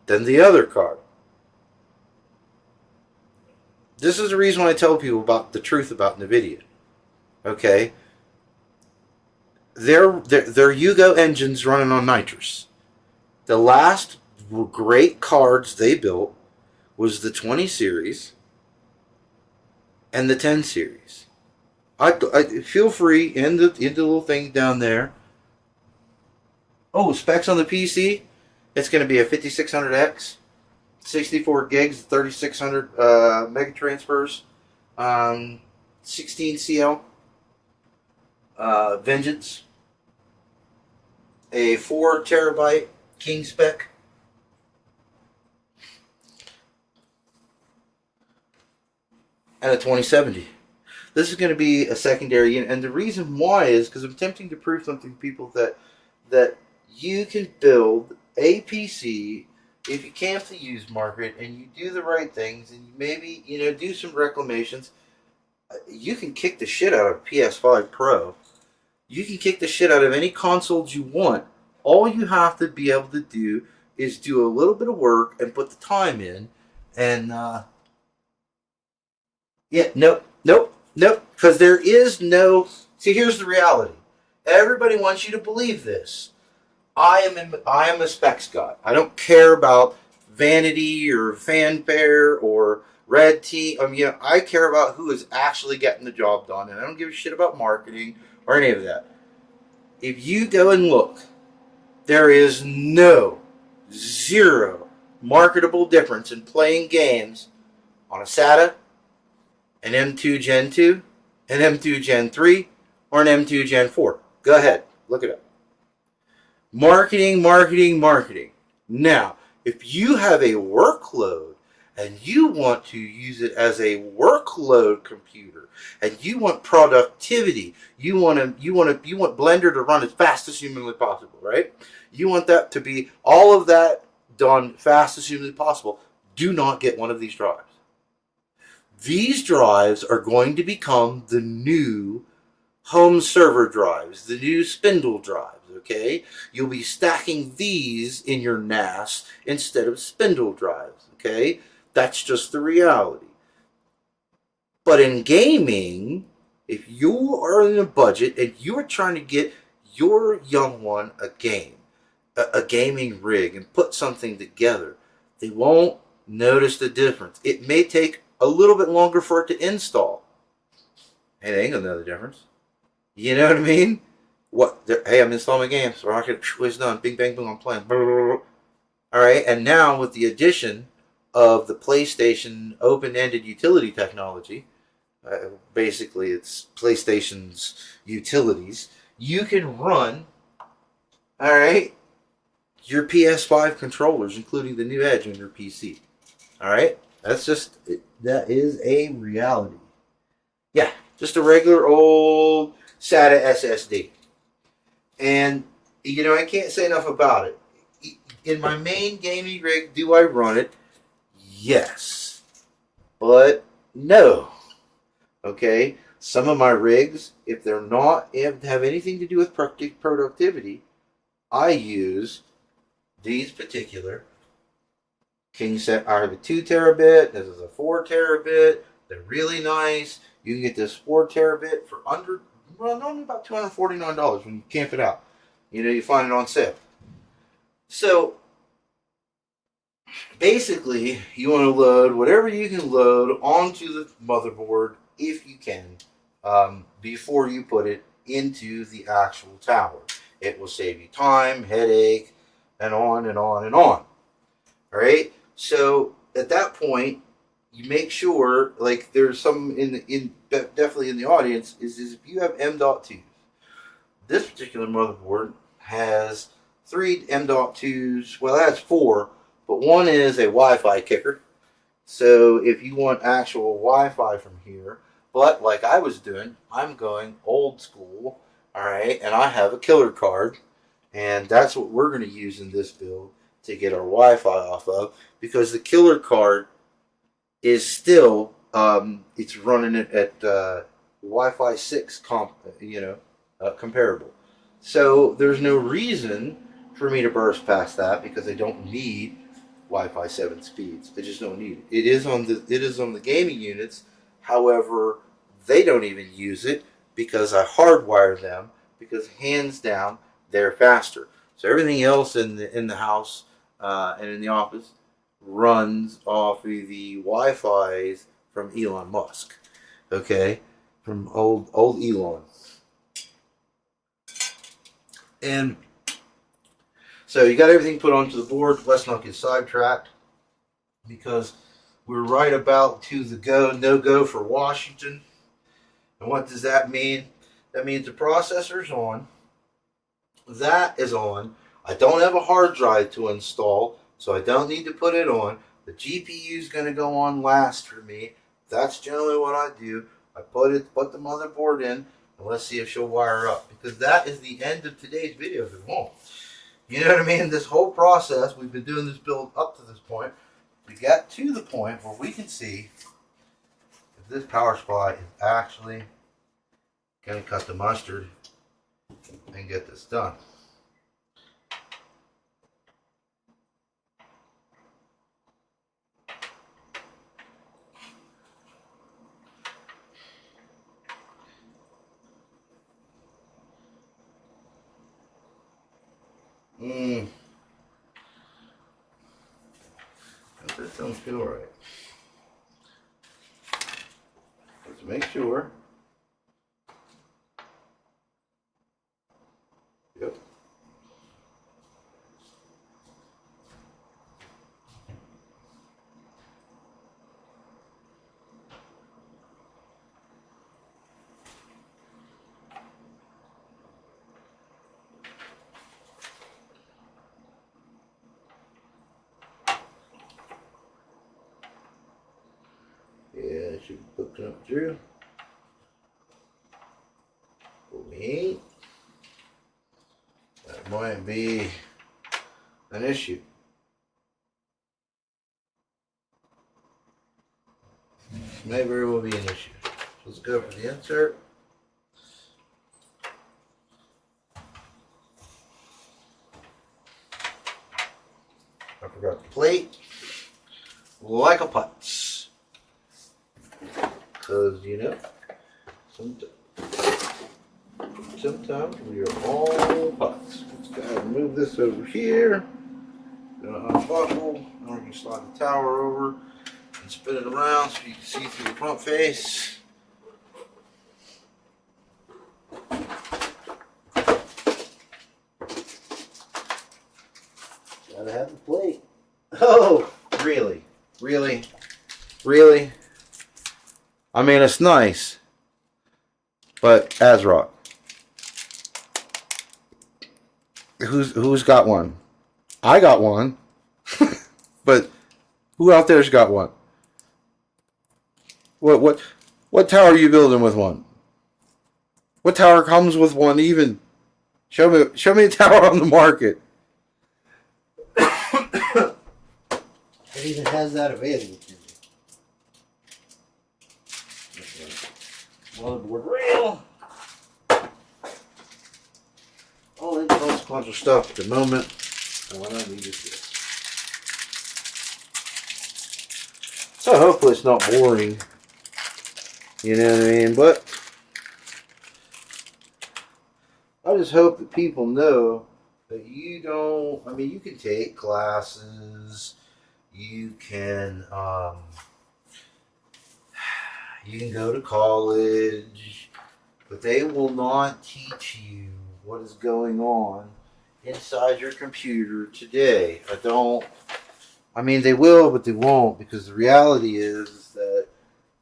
than the other card. This is the reason why I tell people about the truth about NVIDIA. Okay? They're Yugo engines running on nitrous. The last great cards they built was the 20 series and the 10 series. I feel free in the little thing down there. Oh, specs on the PC. It's going to be a 5600X, 64 gigs, 3600 mega transfers, 16 CL, Vengeance, a 4 terabyte King spec, and a 2070. This is going to be a secondary unit, and the reason why is because I'm attempting to prove something to people that you can build a PC if you can't the used market and you do the right things and you maybe do some reclamations. You can kick the shit out of PS5 Pro. You can kick the shit out of any consoles you want. All you have to be able to do is do a little bit of work and put the time in. And nope. Because there is no. See, here's the reality. Everybody wants you to believe this. I am a specs guy. I don't care about vanity or fanfare or red team. I care about who is actually getting the job done, and I don't give a shit about marketing or any of that. If you go and look, there is zero marketable difference in playing games on a SATA, an M2 Gen 2, an M2 Gen 3, or an M2 Gen 4. Go ahead, look it up. Marketing. Now, if you have a workload and you want to use it as a workload computer and you want productivity, you want Blender to run as fast as humanly possible, right? You want that to be all of that done fast as humanly possible. Do not get one of these drives. These drives are going to become the new home server drives, the new spindle drives, okay? You'll be stacking these in your NAS instead of spindle drives, okay? That's just the reality. But in gaming, if you are in a budget and you are trying to get your young one a gaming rig and put something together, they won't notice the difference. It may take a little bit longer for it to install. Hey, they ain't gonna know the difference. You know what I mean? Hey, I'm installing my game, so it's done. Bing, bang, boom, I'm playing. All right, and now with the addition of the PlayStation open-ended utility technology, basically it's PlayStation's utilities, you can run, all right, your PS5 controllers, including the new Edge, on your PC. All right, that is a reality. Yeah, just a regular old SATA SSD. And, I can't say enough about it. In my main gaming rig, do I run it? Yes. But no. Okay? Some of my rigs, if they're not have anything to do with productivity, I use these particular King set. I have a 2 terabit. This is a 4 terabit. They're really nice. You can get this 4 terabit for only about $249 when you camp it out. You find it on sale. So, basically, you want to load whatever you can load onto the motherboard if you can, before you put it into the actual tower. It will save you time, headache, and on and on and on. All right. So at that point, you make sure, like there's some definitely in the audience, is if you have M.2s. This particular motherboard has three M.2s. Well, that's four, but one is a Wi-Fi kicker. So if you want actual Wi-Fi from here, but like I was doing, I'm going old school. All right, and I have a killer card, and that's what we're going to use in this build to get our Wi-Fi off of, because the killer card is still it's running it at Wi-Fi 6 comparable. So there's no reason for me to burst past that, because I don't need Wi-Fi 7 speeds. I just don't need it. It is on the gaming units. However, they don't even use it because I hardwire them, because hands down they're faster. So everything else in the house and in the office runs off of the Wi-Fi's from Elon Musk. Okay, from old Elon. And so you got everything put onto the board. Let's not get sidetracked, because we're right about to the no-go for Washington. And what does that mean? That means the processor's on. That is on. I don't have a hard drive to install, so I don't need to put it on. The GPU is going to go on last for me. That's generally what I do. I put the motherboard in, and let's see if she'll wire up, because that is the end of today's video if it won't. You know what I mean? This whole process, we've been doing this build up to this point. We got to the point where we can see if this power supply is actually going to cut the mustard and get this done. This doesn't feel right. Let's make sure. Yep. Yeah, it should be hooking up through. But we ain't. That might be an issue. May very well be an issue. Let's go for the insert. I forgot the plate. Like a putz. Because, you know, sometimes we are all putz. Let's go ahead and move this over here. Gonna unbuckle. Now we're going to slide the tower over and spin it around so you can see through the front face. Gotta have the plate. Oh, really? Really? Really? I mean, it's nice, but ASRock, who's got one? I got one, but who out there's got one? What tower are you building with one? What tower comes with one even? Show me a tower on the market. It even has that available to me. Motherboard rail. All inconsequential stuff at the moment. And what I need is this. So hopefully it's not boring. You know what I mean? But I just hope that people know that you don't, I mean, you can take classes You can go to college, but they will not teach you what is going on inside your computer today. I mean, they will, but they won't, because the reality is that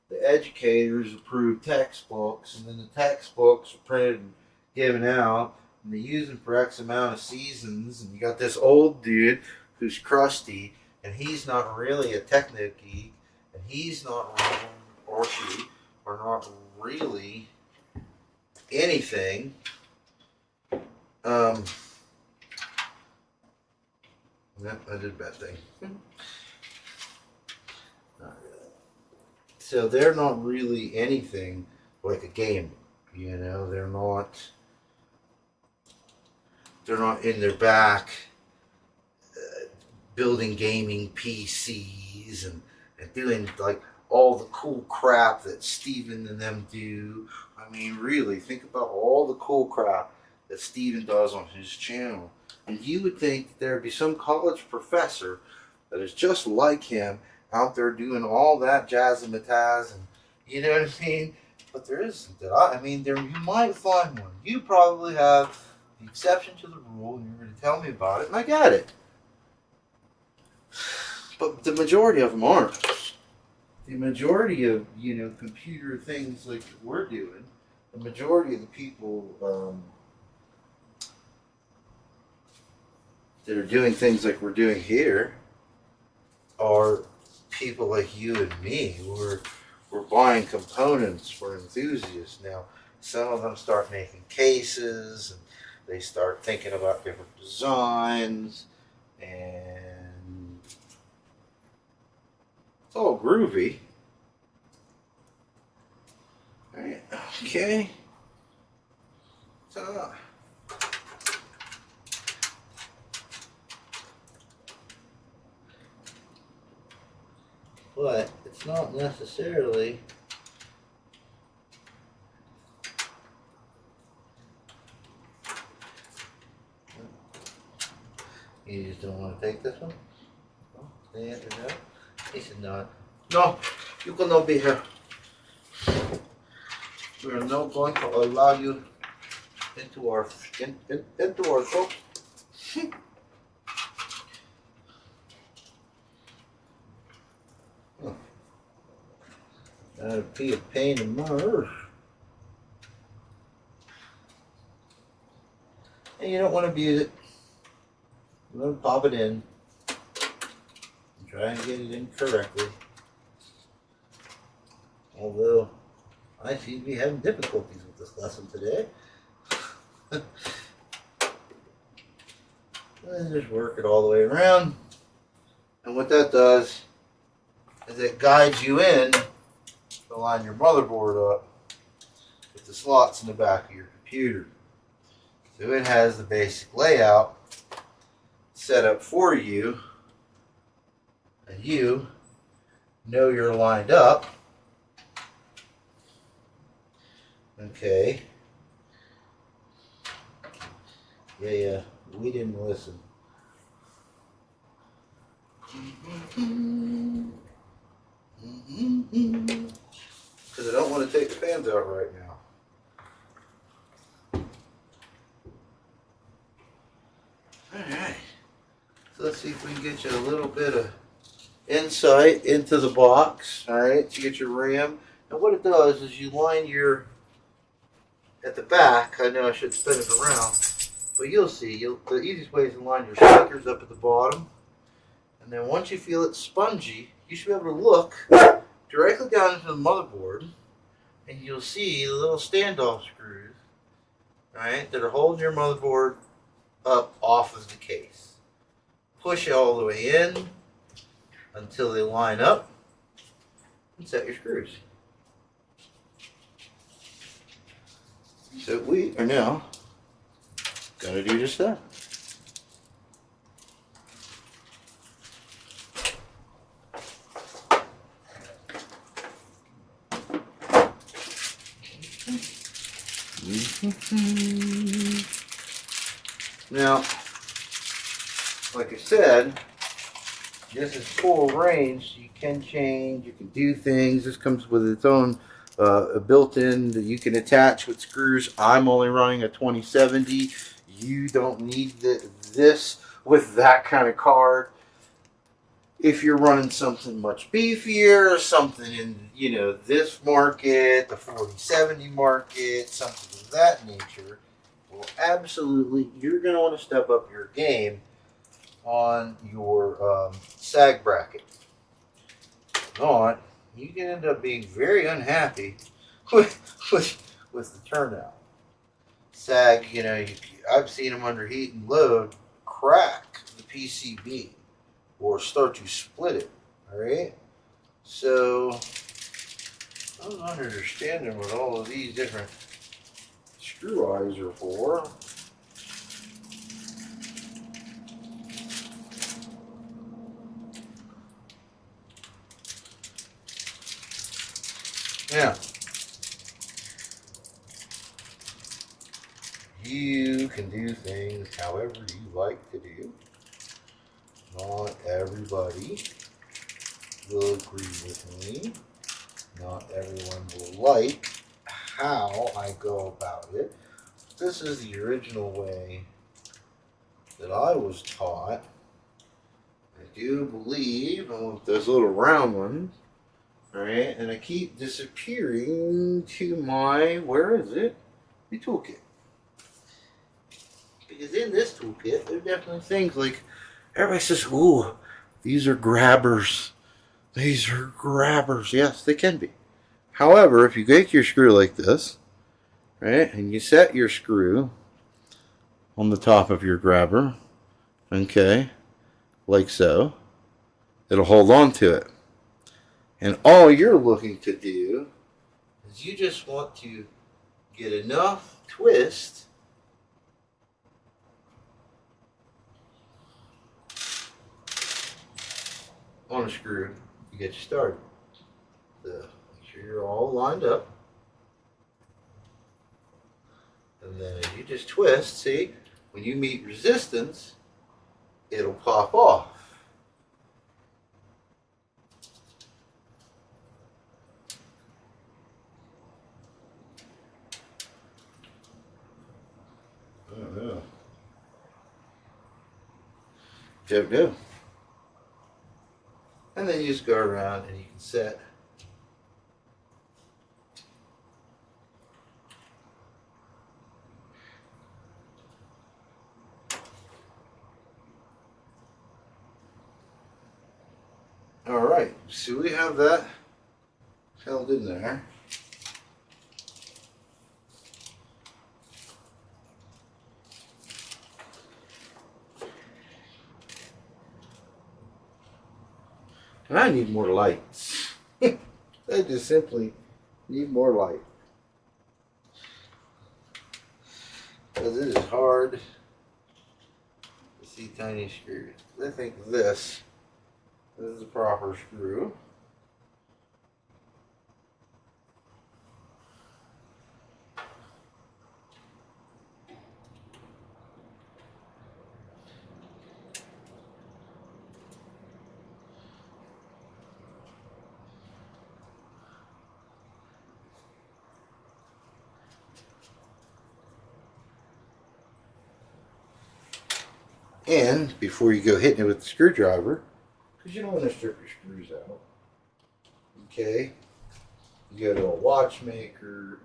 the educators approve textbooks, and then the textbooks are printed and given out, and they use them for X amount of seasons, and you got this old dude who's crusty, and he's not really a techno geek, and he's not, or she, are not really anything. I did a bad thing. Not really. So they're not really anything like a gamer. You know, they're not in their back building gaming PCs and doing like all the cool crap that Steven and them do. I mean, really, think about all the cool crap that Steven does on his channel. And you would think there'd be some college professor that is just like him out there doing all that jazz and mataz, and you know what I mean? But there isn't. I mean, you might find one. You probably have the exception to the rule, and you're going to tell me about it, and I get it. But the majority of them aren't. The majority of, computer things like we're doing, the majority of the people that are doing things like we're doing here are people like you and me. We're buying components. We're enthusiasts now. Some of them start making cases, and they start thinking about different designs, and it's all groovy. All right, okay. So, but it's not necessarily you just don't want to take this one? No? The answer is no? He said no. No, you cannot be here. We are not going to allow you into our shop. That'd be a pain in my earth. And you don't want to abuse it. You want to pop it in and try and get it in correctly. Although I seem to be having difficulties with this lesson today. And just work it all the way around. And what that does is it guides you in to line your motherboard up with the slots in the back of your computer. So it has the basic layout set up for you, and you know you're lined up. Okay. Yeah, we didn't listen. Because I don't want to take the fans out right now. Alright. So let's see if we can get you a little bit of insight into the box. Alright, to get your RAM. And what it does is you line your, at the back, I know I should spin it around, but you'll see, the easiest way is to line your stickers up at the bottom. And then once you feel it spongy, you should be able to look directly down into the motherboard, and you'll see the little standoff screws, right, that are holding your motherboard up off of the case. Push it all the way in until they line up, and set your screws. So we are now going to do just that. Now, like I said, this is full range. You can change. You can do things. This comes with its own built-in that you can attach with screws. I'm only running a 2070. You don't need this with that kind of card. If you're running something much beefier, something in, this market, the 4070 market, something of that nature, well, absolutely, you're going to want to step up your game on your sag bracket. If not, you can end up being very unhappy with the turnout. Sag, I've seen them under heat and load crack the PCB or start to split it. All right, so I'm not understanding what all of these different screw eyes are for. Now, you can do things however you like to do. Not everybody will agree with me. Not everyone will like how I go about it. This is the original way that I was taught. I do believe I want those little round ones. Alright, and I keep disappearing to my, where is it? The toolkit. Because in this toolkit, there are definitely things like, everybody says, ooh, these are grabbers. These are grabbers. Yes, they can be. However, if you take your screw like this, right, and you set your screw on the top of your grabber, okay, like so, it'll hold on to it. And all you're looking to do is you just want to get enough twist on a screw to get you started. So make sure you're all lined up. And then as you just twist, see, when you meet resistance, it'll pop off. I don't know. Don't know. And then you just go around and you can set alright, so we have that held in there. And I need more lights. I just simply need more light. Because it is hard to see tiny screws. I think this is the proper screw. And before you go hitting it with the screwdriver, because you don't want to strip your screws out, okay, you go to a watchmaker.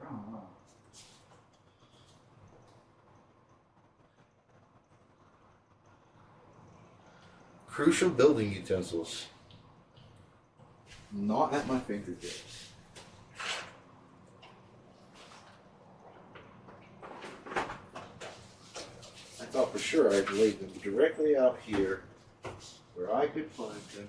Crucial building utensils. Not at my fingertips. I thought for sure I'd laid them directly out here where I could find them.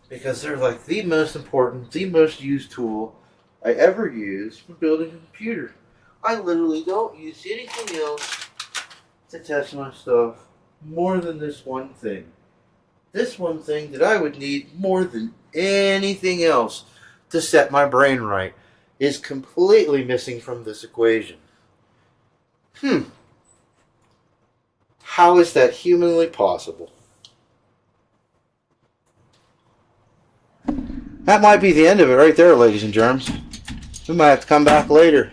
Because they're like the most important, the most used tool I ever use for building a computer. I literally don't use anything else to test my stuff more than this one thing. This one thing that I would need more than anything else to set my brain right is completely missing from this equation. How is that humanly possible? That might be the end of it right there, ladies and germs. We might have to come back later.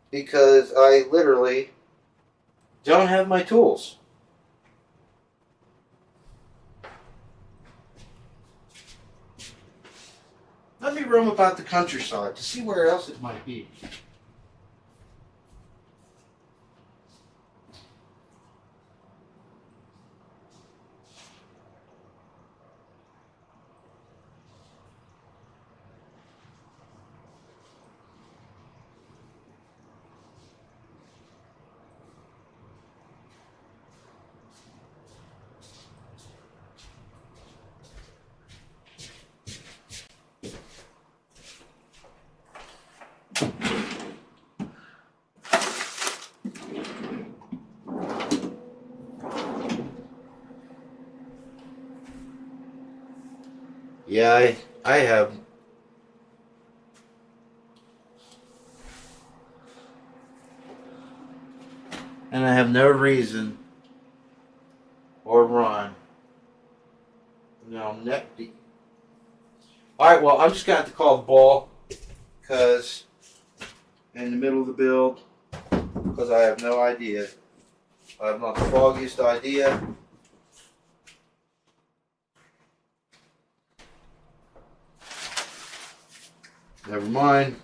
Because I literally don't have my tools. Let me roam about the countryside to see where else it might be. Yeah, I have. And I have no reason or rhyme. No, neck deep. Alright, well, I'm just going to have to call the ball because in the middle of the build, because I have no idea. I have not the foggiest idea. Never mind.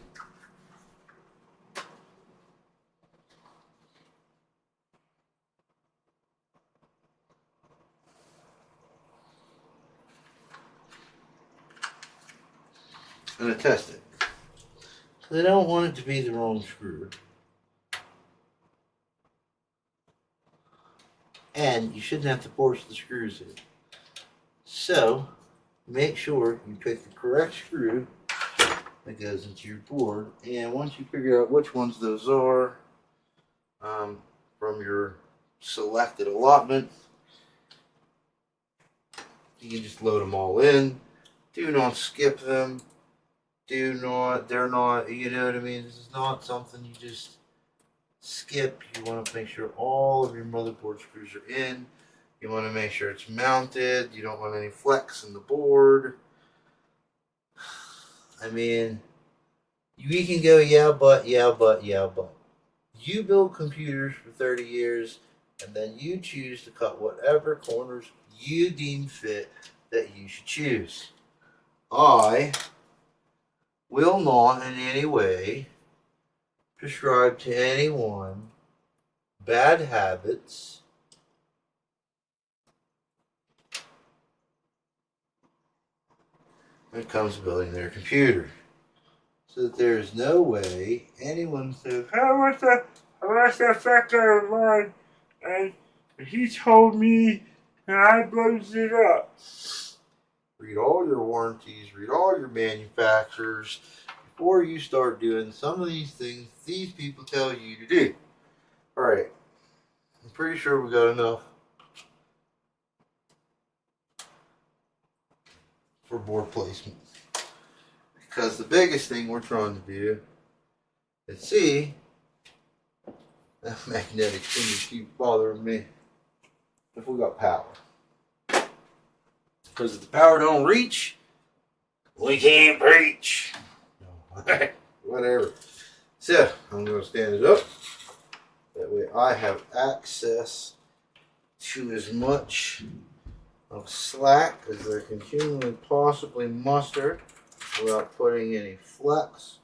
I'm going to test it. So they don't want it to be the wrong screw. And you shouldn't have to force the screws in. So, make sure you pick the correct screw that goes into your board. And once you figure out which ones those are from your selected allotment, you can just load them all in. Do not skip them. They're not, you know what I mean? This is not something you just skip. You want to make sure all of your motherboard screws are in. You want to make sure it's mounted. You don't want any flex in the board. I mean, we can go, yeah, but. You build computers for 30 years, and then you choose to cut whatever corners you deem fit that you should choose. I will not in any way prescribe to anyone bad habits when it comes to building their computer. So that there is no way anyone says, What's that fat guy online? And he told me, and I blows it up. read all your warranties, read all your manufacturers before you start doing some of these things these people tell you to do. Alright, I'm pretty sure we got enough for board placement. Because the biggest thing we're trying to do is see that magnetic thing keep bothering me if we got power. Because if the power don't reach, we can't preach. No. Whatever. So, I'm going to stand it up. That way I have access to as much of slack as I can humanly possibly muster without putting any flex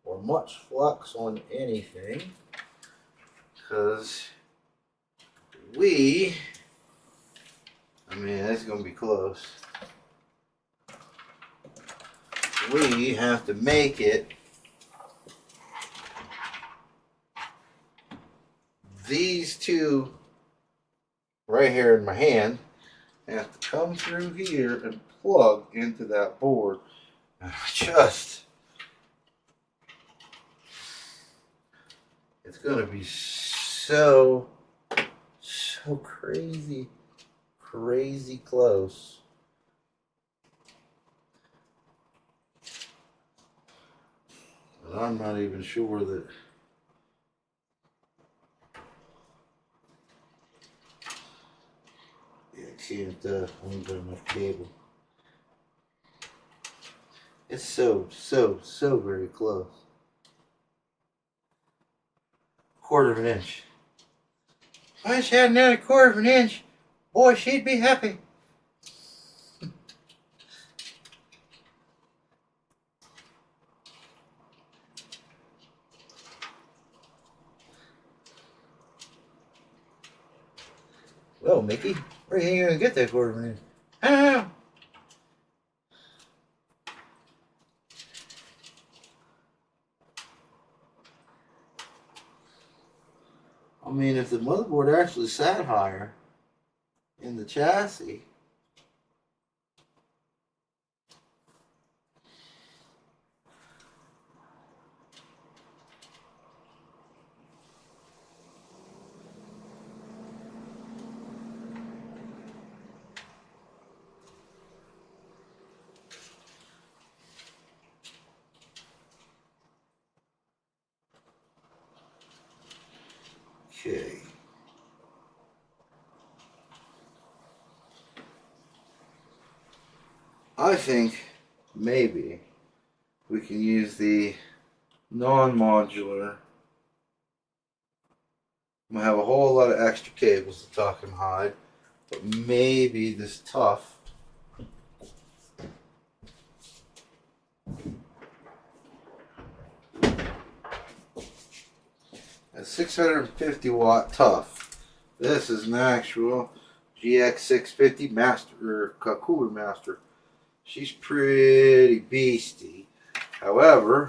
or much flex on anything. Because that's going to be close. We have to make it these two right here in my hand have to come through here and plug into that board. And it's going to be so crazy close. And I'm not even sure that I can't, I ain't got enough cable. It's so very close. Quarter of an inch. If I just had another quarter of an inch, boy, she'd be happy. Well, Mickey, where are you going to get that quarter of an inch? I don't know. I mean, if the motherboard actually sat higher in the chassis, okay. I think maybe we can use the non-modular. I'm gonna have a whole lot of extra cables to tuck and hide, but maybe this tough a 650 watt tough. This is an actual GX 650 master or cooler master. She's pretty beastie. However,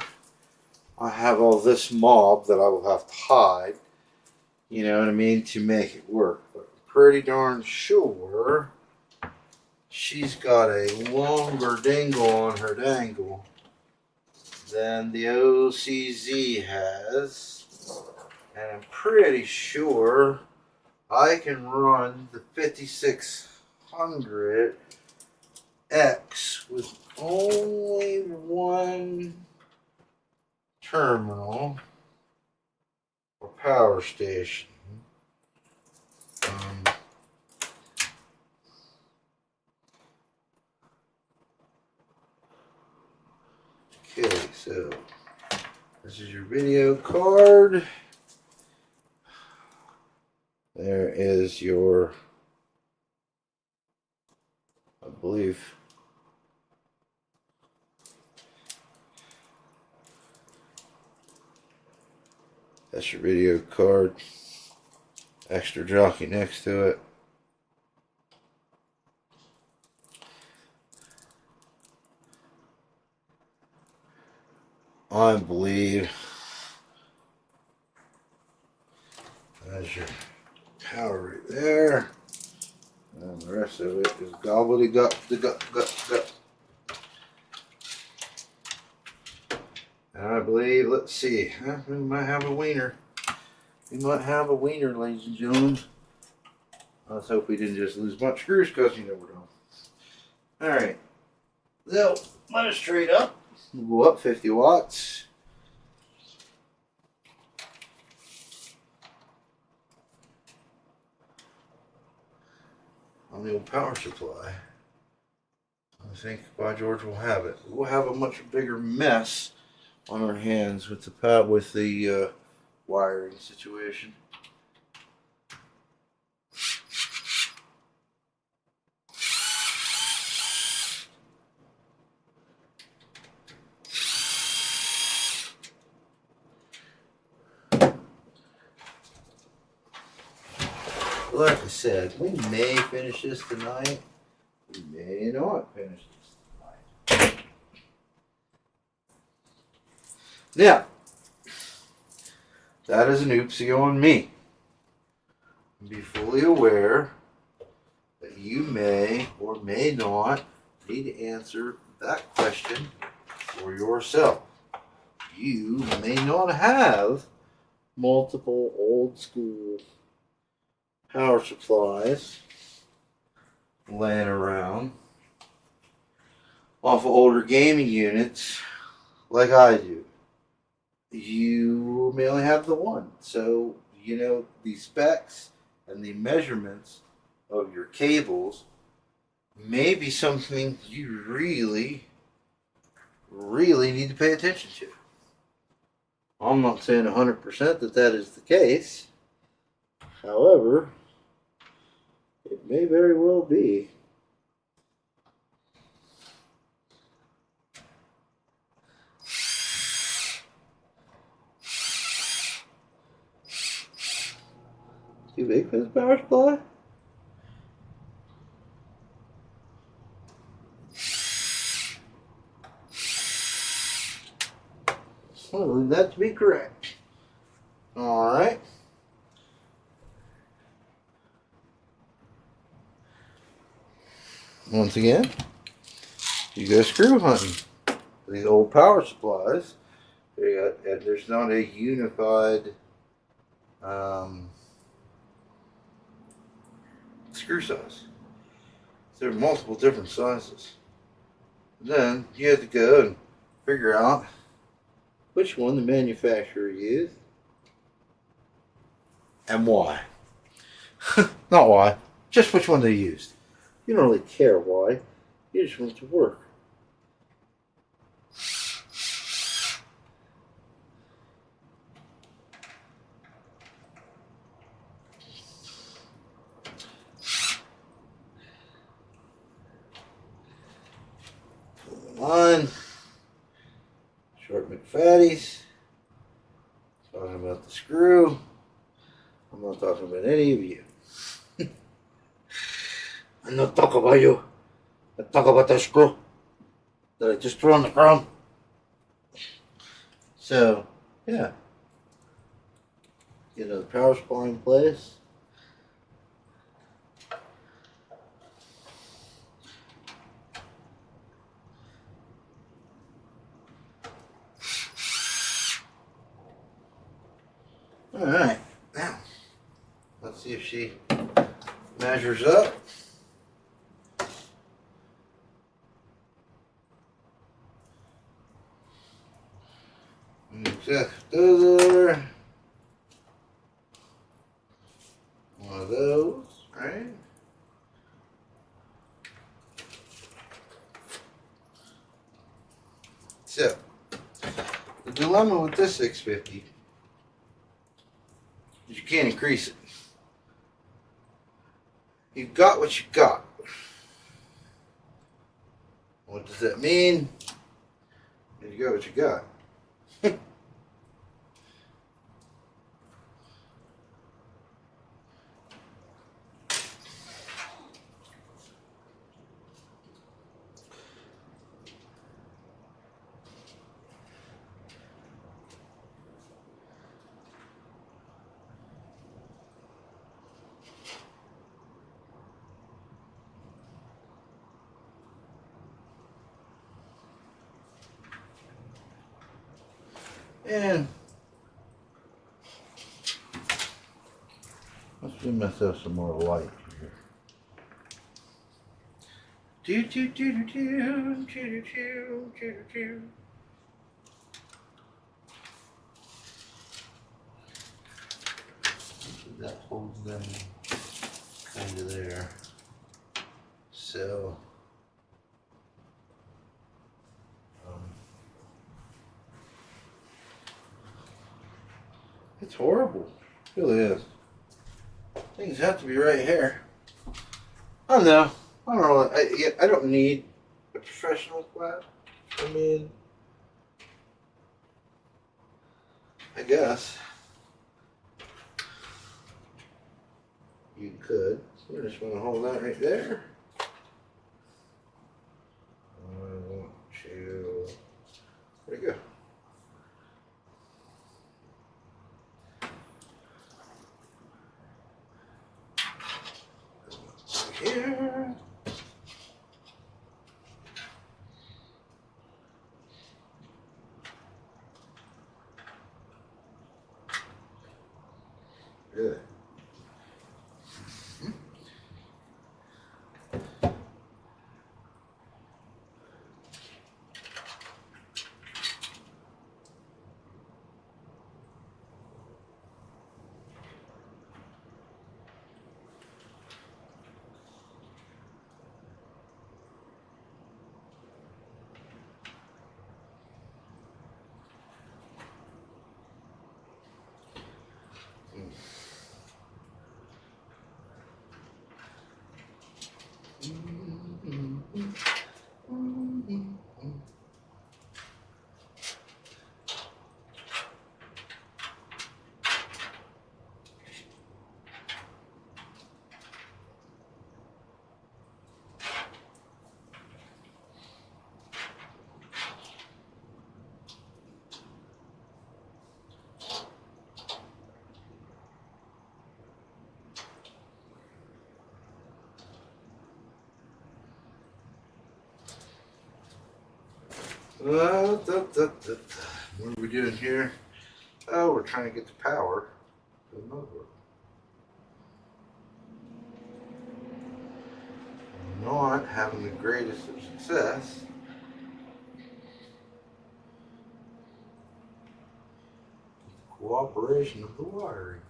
I have all this mob that I will have to hide, you know what I mean, to make it work. But I'm pretty darn sure she's got a longer dingle on her dangle than the OCZ has. And I'm pretty sure I can run the 5600X with only one terminal or power station. Okay, so this is your video card. There is your, I believe, that's your video card. Extra jockey next to it. I believe that's your power right there. And the rest of it is gobbledygook, gut. And I believe, let's see, we might have a wiener. We might have a wiener, ladies and gentlemen. Let's hope we didn't just lose a bunch of screws, because you never know. Alright. So, let us straight up. We'll go up 50 watts. On the old power supply. I think by George we'll have it. We'll have a much bigger mess on our hands with the wiring situation. Like I said, we may finish this tonight. We may not finish this tonight. Now, that is an oopsie on me. Be fully aware that you may or may not need to answer that question for yourself. You may not have multiple old school power supplies laying around off of older gaming units like I do. You may only have the one. So, you know, the specs and the measurements of your cables may be something you really really need to pay attention to. I'm not saying 100% that is the case. However, it may very well be. Too big for this power supply? I'll believe that to be correct. Alright. Once again, you go screw hunting. These old power supplies, there's not a unified screw size. There are multiple different sizes. Then you have to go and figure out which one the manufacturer used and why. Not why, just which one they used. You don't really care why, you just want it to work. Line, short McFaddies, talking about the screw. I'm not talking about any of you. I'm not talking about you. I talk about the screw that I just threw on the ground. So, yeah. Get the power supply in place. Alright, now, let's see if she measures up. Just those are one of those, right? So, the dilemma with this 650 is you can't increase it. You've got what you got. What does that mean? You got what you got. And let's give myself some more light here. Do do do do do do do do do. That holds them kind of there. So. It's horrible. It really is. Things have to be right here. I don't know. I don't know. I don't need a professional class. I mean, I guess you could. You just want to hold that right there. I want to. Where'd it go? Here. Good. What are we doing here? Oh, we're trying to get the power to the motherboard. Not having the greatest of success. Cooperation of the wiring.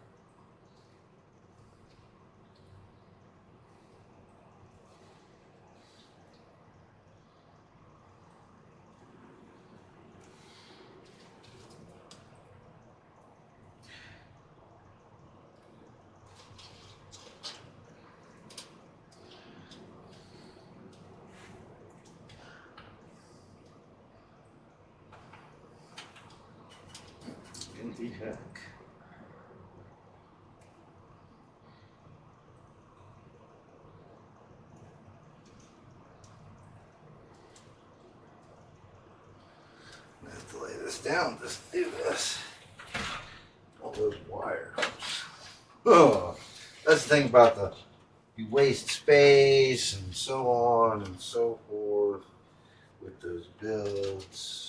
In the heck. I have to lay this down just to do this. All those wires. Oh, that's the thing about the you waste space and so on and so forth with those builds.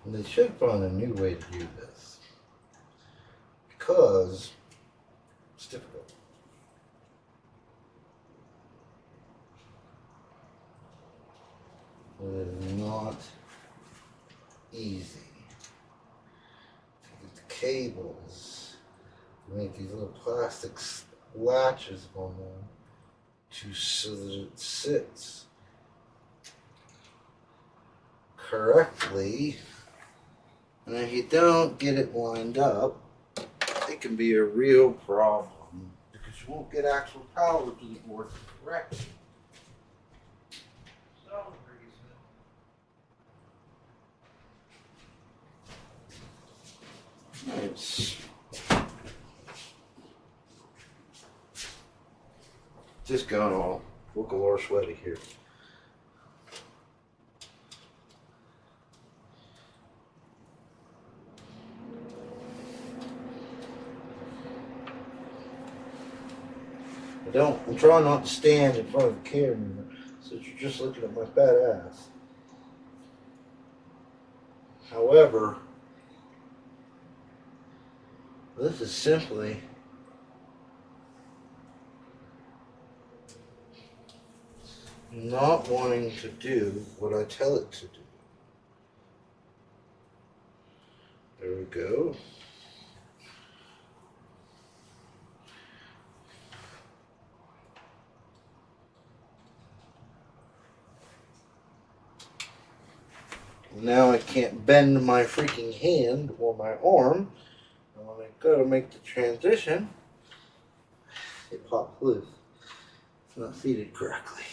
And they should find a new way to do this because it's difficult. It is not easy to get the cables to make these little plastic latches on them so that it sits correctly. And if you don't get it lined up, it can be a real problem because you won't get actual power to the board correctly. It's just going all galore sweaty here. I'm trying not to stand in front of the camera so that you're just looking at my fat ass. However, this is simply not wanting to do what I tell it to do. There we go. Now I can't bend my freaking hand or my arm. And when I go to make the transition, it pops loose. It's not seated correctly.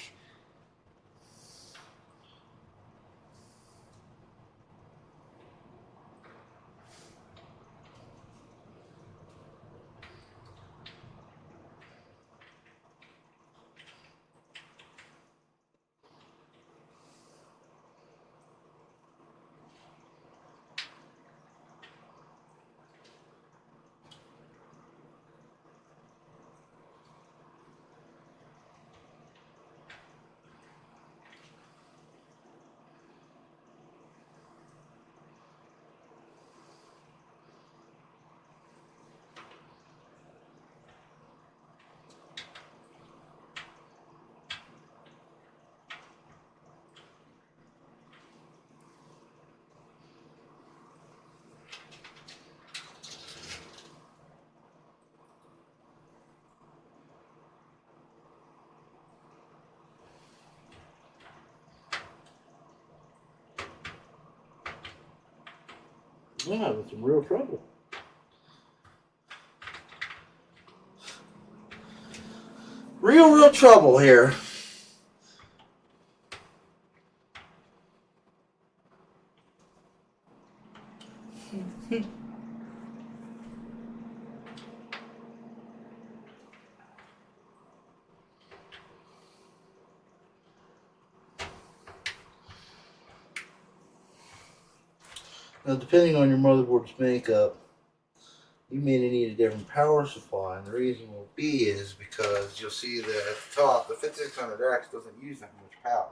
I'm having some real trouble. Real trouble here. Now, depending on your motherboard's makeup, you may need a different power supply, and the reason will be is because you'll see that at the top, the 5600X doesn't use that much power.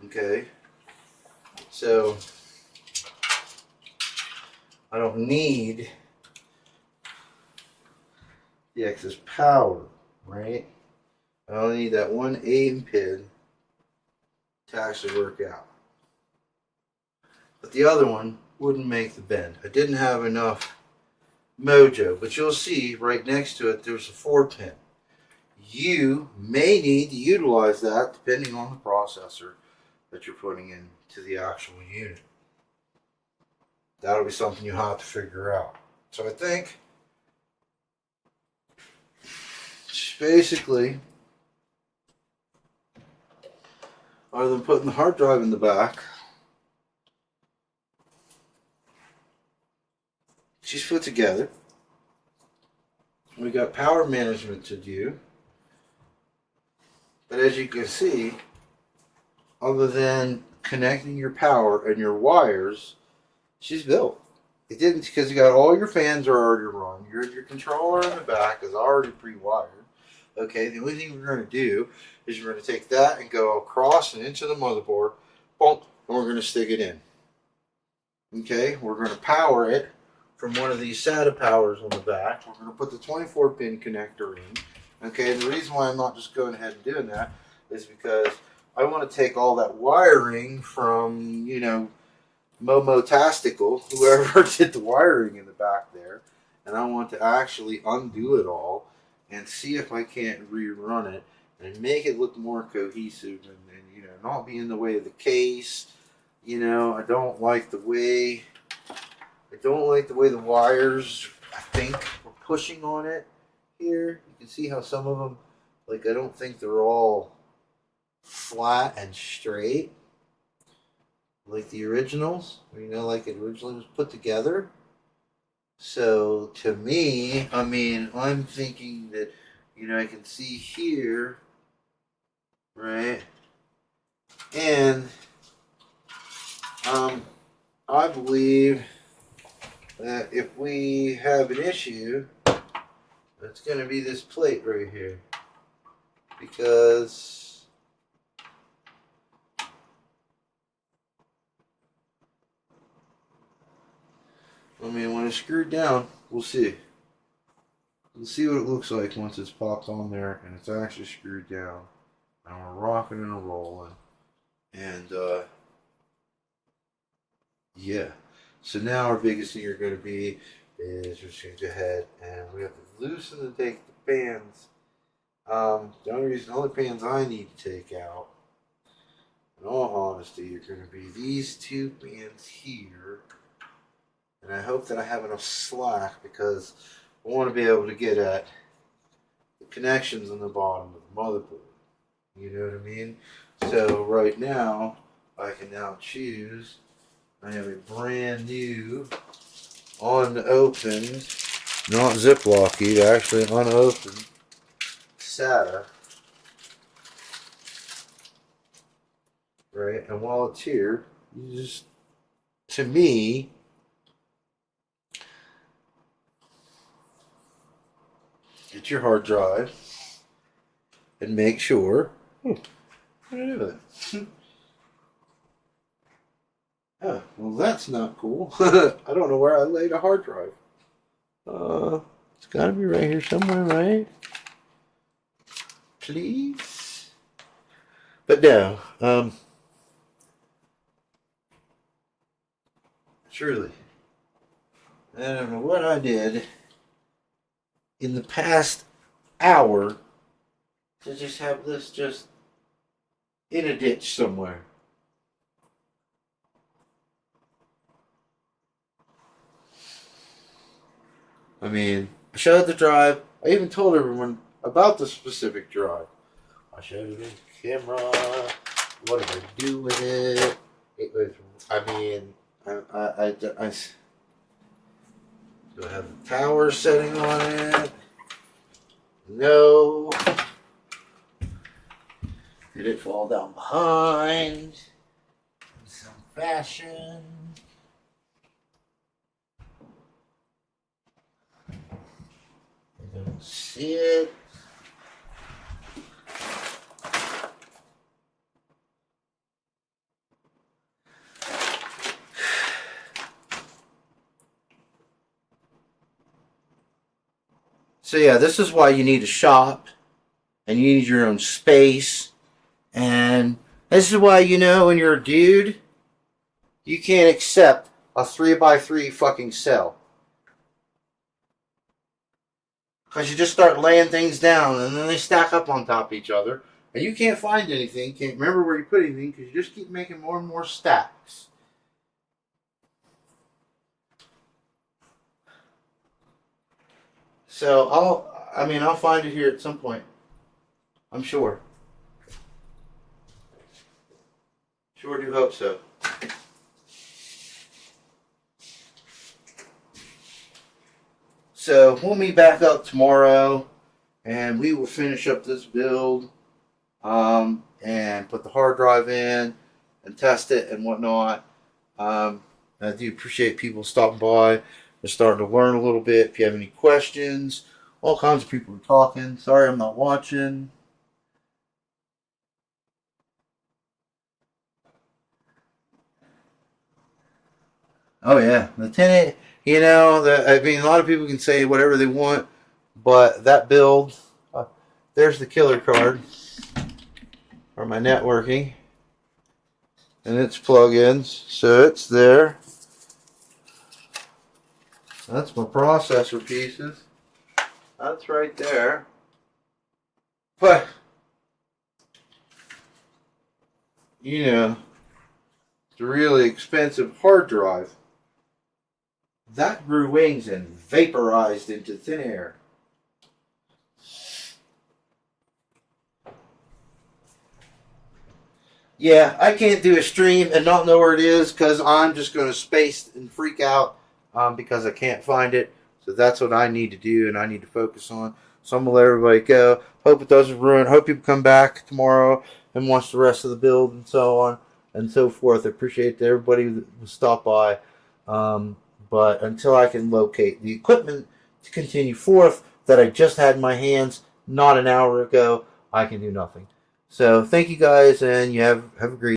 Okay, so I don't need the excess power, right? I only need that one aim pin to actually work out. But the other one wouldn't make the bend. I didn't have enough mojo, but you'll see right next to it there's a 4-pin. You may need to utilize that depending on the processor that you're putting into the actual unit. That'll be something you'll have to figure out. So I think basically, other than putting the hard drive in the back, she's put together. We got power management to do. But as you can see, other than connecting your power and your wires, she's built. It didn't, because you got all your fans are already run. Your controller in the back is already pre-wired. Okay, the only thing we're going to do is we're going to take that and go across and into the motherboard, boom, and we're going to stick it in. Okay, we're going to power it from one of these SATA powers on the back. We're going to put the 24-pin connector in. Okay, and the reason why I'm not just going ahead and doing that is because I want to take all that wiring from, you know, Momo-tastical, whoever did the wiring in the back there, and I want to actually undo it all and see if I can't rerun it and make it look more cohesive and you know, not be in the way of the case. You know, I don't like the way the wires, I think, are pushing on it here. You can see how some of them, like, I don't think they're all flat and straight like the originals, you know, like it originally was put together. So to me, I mean, I'm thinking that, you know, I can see here, right? And I believe that if we have an issue, it's going to be this plate right here, because I mean, when it's screwed down, we'll see. We'll see what it looks like once it's popped on there and it's actually screwed down. And we're rocking and rolling. And, yeah. So now our biggest thing are going to be is we're just going to go ahead and we have to loosen and take the pans. The only pans I need to take out, in all honesty, are going to be these two pans here. And I hope that I have enough slack because I want to be able to get at the connections on the bottom of the motherboard. You know what I mean? So right now, I can now choose. I have a brand new, unopened, not Ziplocky, actually unopened SATA. Right? And while it's here, you just, to me, get your hard drive and make sure. What did I do with it? Oh, well, that's not cool. I don't know where I laid a hard drive. It's got to be right here somewhere, right? Please. But no, surely. I don't know what I did in the past hour to just have this just in a ditch somewhere. I mean, I showed the drive. I even told everyone about the specific drive. I showed it in camera. What did I do with it? It was, I mean, I do I have the tower setting on it? No. Did it fall down behind? In some fashion? I don't see it. So yeah, this is why you need a shop, and you need your own space, and this is why, you know, when you're a dude, you can't accept a 3x3 fucking cell. Because you just start laying things down, and then they stack up on top of each other, and you can't find anything, can't remember where you put anything, because you just keep making more and more stacks. So I'll find it here at some point. I'm sure. Sure do hope so. So we'll meet back up tomorrow, and we will finish up this build, and put the hard drive in, and test it and whatnot. I do appreciate people stopping by. They're starting to learn a little bit. If you have any questions, all kinds of people are talking. Sorry I'm not watching. Oh yeah, the 10, you know, I mean, a lot of people can say whatever they want, but that build, there's the killer card, or my networking, and its plugins, so it's there. That's my processor pieces. That's right there. But, you know, it's a really expensive hard drive. That grew wings and vaporized into thin air. Yeah, I can't do a stream and not know where it is because I'm just going to space and freak out because I can't find it. So that's what I need to do and I need to focus on. So I'm going to let everybody go. Hope it doesn't ruin. Hope people come back tomorrow and watch the rest of the build and so on and so forth. I appreciate everybody that stopped by. But until I can locate the equipment to continue forth that I just had in my hands not an hour ago, I can do nothing. So thank you guys, and you have a great